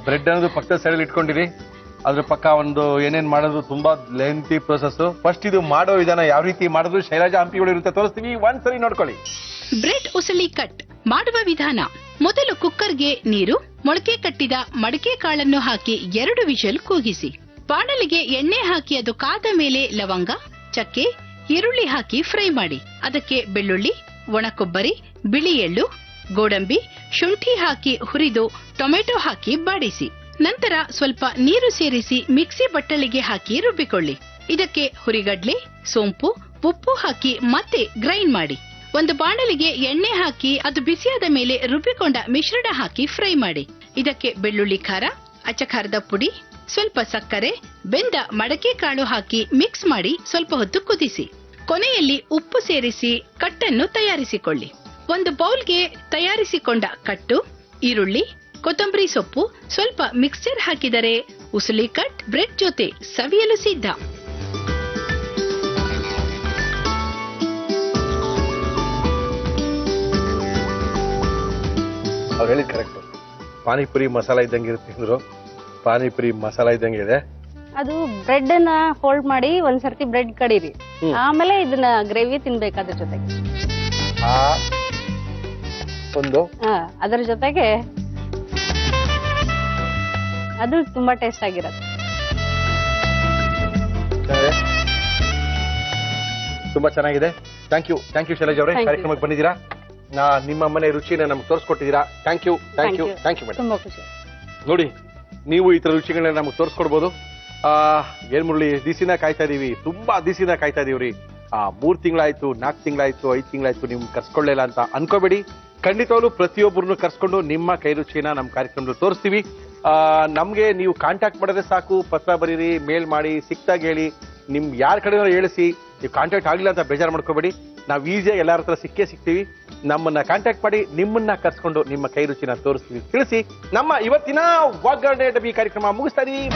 ಬ್ರೆಡ್ ಅನ್ನೋದು ಪಕ್ಕದ ಸೈಡಲ್ಲಿ ಇಟ್ಕೊಂಡಿರಿ. ಅದ್ರ ಪಕ್ಕ ಒಂದು ಏನೇನ್ ಮಾಡೋದು ತುಂಬಾ ಲೆಂತಿ ಪ್ರೊಸೆಸ್. ಫಸ್ಟ್ ಇದು ಮಾಡೋ ವಿಧಾನ ಯಾವ ರೀತಿ ಮಾಡೋದು ಶೈಲಜಾ ಹಂಪಿಗಳು ಇರುತ್ತೆ, ತೋರಿಸ್ತೀವಿ, ಒಂದ್ಸರಿ ನೋಡ್ಕೊಳ್ಳಿ. ಬ್ರೆಡ್ ಉಸಳಿ ಕಟ್ ಮಾಡುವ ವಿಧಾನ: ಮೊದಲು ಕುಕ್ಕರ್ಗೆ ನೀರು, ಮೊಳಕೆ ಕಟ್ಟಿದ ಮಡಕೆ ಕಾಳನ್ನು ಹಾಕಿ 2 ವಿಷಲ್ ಕೂಗಿಸಿ. ಬಾಣಲಿಗೆ ಎಣ್ಣೆ ಹಾಕಿ ಅದು ಕಾದ ಮೇಲೆ ಲವಂಗ, ಚಕ್ಕೆ, ಈರುಳ್ಳಿ ಹಾಕಿ ಫ್ರೈ ಮಾಡಿ. ಅದಕ್ಕೆ ಬೆಳ್ಳುಳ್ಳಿ, ಒಣಕೊಬ್ಬರಿ, ಬಿಳಿ ಎಳ್ಳು, ಗೋಡಂಬಿ, ಶುಂಠಿ ಹಾಕಿ ಹುರಿದು ಟೊಮೆಟೊ ಹಾಕಿ ಬಾಡಿಸಿ. ನಂತರ ಸ್ವಲ್ಪ ನೀರು ಸೇರಿಸಿ ಮಿಕ್ಸಿ ಬಟ್ಟಲಿಗೆ ಹಾಕಿ ರುಬ್ಬಿಕೊಳ್ಳಿ. ಇದಕ್ಕೆ ಹುರಿಗಡ್ಲೆ, ಸೋಂಪು, ಉಪ್ಪು ಹಾಕಿ ಮತ್ತೆ ಗ್ರೈಂಡ್ ಮಾಡಿ. ಒಂದು ಬಾಣಲಿಗೆ ಎಣ್ಣೆ ಹಾಕಿ ಅದು ಬಿಸಿಯಾದ ಮೇಲೆ ರುಬ್ಬಿಕೊಂಡ ಮಿಶ್ರಣ ಹಾಕಿ ಫ್ರೈ ಮಾಡಿ. ಇದಕ್ಕೆ ಬೆಳ್ಳುಳ್ಳಿ ಖಾರ, ಅಚ್ಚಖಾರದ ಪುಡಿ, ಸ್ವಲ್ಪ ಸಕ್ಕರೆ, ಬೆಂದ ಮಡಕೆ ಕಾಳು ಹಾಕಿ ಮಿಕ್ಸ್ ಮಾಡಿ ಸ್ವಲ್ಪ ಹೊತ್ತು ಕುದಿಸಿ. ಕೊನೆಯಲ್ಲಿ ಉಪ್ಪು ಸೇರಿಸಿ ಕಟ್ಟನ್ನು ತಯಾರಿಸಿಕೊಳ್ಳಿ. ಒಂದು ಬೌಲ್ಗೆ ತಯಾರಿಸಿಕೊಂಡ ಕಟ್ಟು, ಈರುಳ್ಳಿ, ಕೊತ್ತಂಬರಿ ಸೊಪ್ಪು, ಸ್ವಲ್ಪ ಮಿಕ್ಸ್ಚರ್ ಹಾಕಿದರೆ ಉಸಳಿ ಕಟ್ ಬ್ರೆಡ್ ಜೊತೆ ಸವಿಯಲು ಸಿದ್ಧ. ಅವ್ರು ಹೇಳಿದ್ ಕರೆಕ್ಟ್. ಪಾನಿಪುರಿ ಮಸಾಲ ಇದ್ದಂಗೆ ಇರುತ್ತೆ ಅಂದ್ರು. ಪಾನಿಪುರಿ ಮಸಾಲ ಇದ್ದಂಗೆ ಇದೆ. ಅದು ಬ್ರೆಡ್ ಅನ್ನ ಹೋಲ್ಡ್ ಮಾಡಿ ಒಂದ್ಸರ್ತಿ ಬ್ರೆಡ್ ಕಡೀರಿ, ಆಮೇಲೆ ಇದನ್ನ ಗ್ರೇವಿ ತಿನ್ಬೇಕು ಅದ್ರ ಜೊತೆಗೆ. ಆ ಒಂದು ಅದರ ಜೊತೆಗೆ ಅದು ತುಂಬಾ ಟೇಸ್ಟ್ ಆಗಿರತ್ತೆ. ತುಂಬಾ ಚೆನ್ನಾಗಿದೆ. ಥ್ಯಾಂಕ್ ಯು ಶೈಲಜಾ ಅವರೇ, ಕಾರ್ಯಕ್ರಮಕ್ಕೆ ಬಂದಿದ್ದೀರಾ. ನಿಮ್ಮ ಮನೆ ರುಚಿನ ನಮ್ಗೆ ತೋರಿಸ್ಕೊಟ್ಟಿದ್ದೀರಾ. Thank you madam. ತುಂಬಾ ಖುಷಿ. ನೋಡಿ, ನೀವು ಈ ತರ ರುಚಿಗಳನ್ನ ನಮ್ಗೆ ತೋರಿಸ್ಕೊಡ್ಬೋದು. ಏನ್ ಮುರಳಿ, ದಿಸಿನ ಕಾಯ್ತಾ ಇದೀವಿ, ತುಂಬಾ ದಿಸಿನ ಕಾಯ್ತಾ ಇದೀವ್ರಿ. 3 ತಿಂಗಳಾಯ್ತು, 4 ತಿಂಗಳಾಯ್ತು, 5 ತಿಂಗಳಾಯ್ತು ನಿಮ್ಗೆ ಕರ್ಸ್ಕೊಳ್ಳಿಲ್ಲ ಅಂತ ಅನ್ಕೋಬೇಡಿ. ಖಂಡಿತವಾಗ್ಲೂ ಪ್ರತಿಯೊಬ್ಬರನ್ನು ಕರ್ಸ್ಕೊಂಡು ನಿಮ್ಮ ಕೈ ರುಚಿನ ನಮ್ಮ ಕಾರ್ಯಕ್ರಮದಲ್ಲಿ ತೋರಿಸ್ತೀವಿ. ನಮ್ಗೆ ನೀವು ಕಾಂಟ್ಯಾಕ್ಟ್ ಮಾಡಿದ್ರೆ ಸಾಕು. ಪತ್ರ ಬರೀರಿ, ಮೇಲ್ ಮಾಡಿ, ಸಿಕ್ತಾಗ ಹೇಳಿ, ನಿಮ್ ಯಾರ ಕಡೆ ಹೇಳಿಸಿ. ನೀವು ಕಾಂಟ್ಯಾಕ್ಟ್ ಆಗಿಲ್ಲ ಅಂತ ಬೇಜಾರು ಮಾಡ್ಕೋಬೇಡಿ. ನಾವು ಈಸಿಯಾಗಿ ಎಲ್ಲರ ಹತ್ರ ಸಿಗ್ತೀವಿ. ನಮ್ಮನ್ನ ಕಾಂಟ್ಯಾಕ್ಟ್ ಮಾಡಿ ನಿಮ್ಮನ್ನ ಕರ್ಸ್ಕೊಂಡು ನಿಮ್ಮ ಕೈ ರುಚಿನ ತೋರಿಸ್ತೀವಿ. ತಿಳಿಸಿ ನಮ್ಮ ಇವತ್ತಿನ ಒಗ್ಗರಣೆ ಡಬ್ಬಿ ಕಾರ್ಯಕ್ರಮ ಮುಗಿಸ್ತಾ ಇದೀವಿ.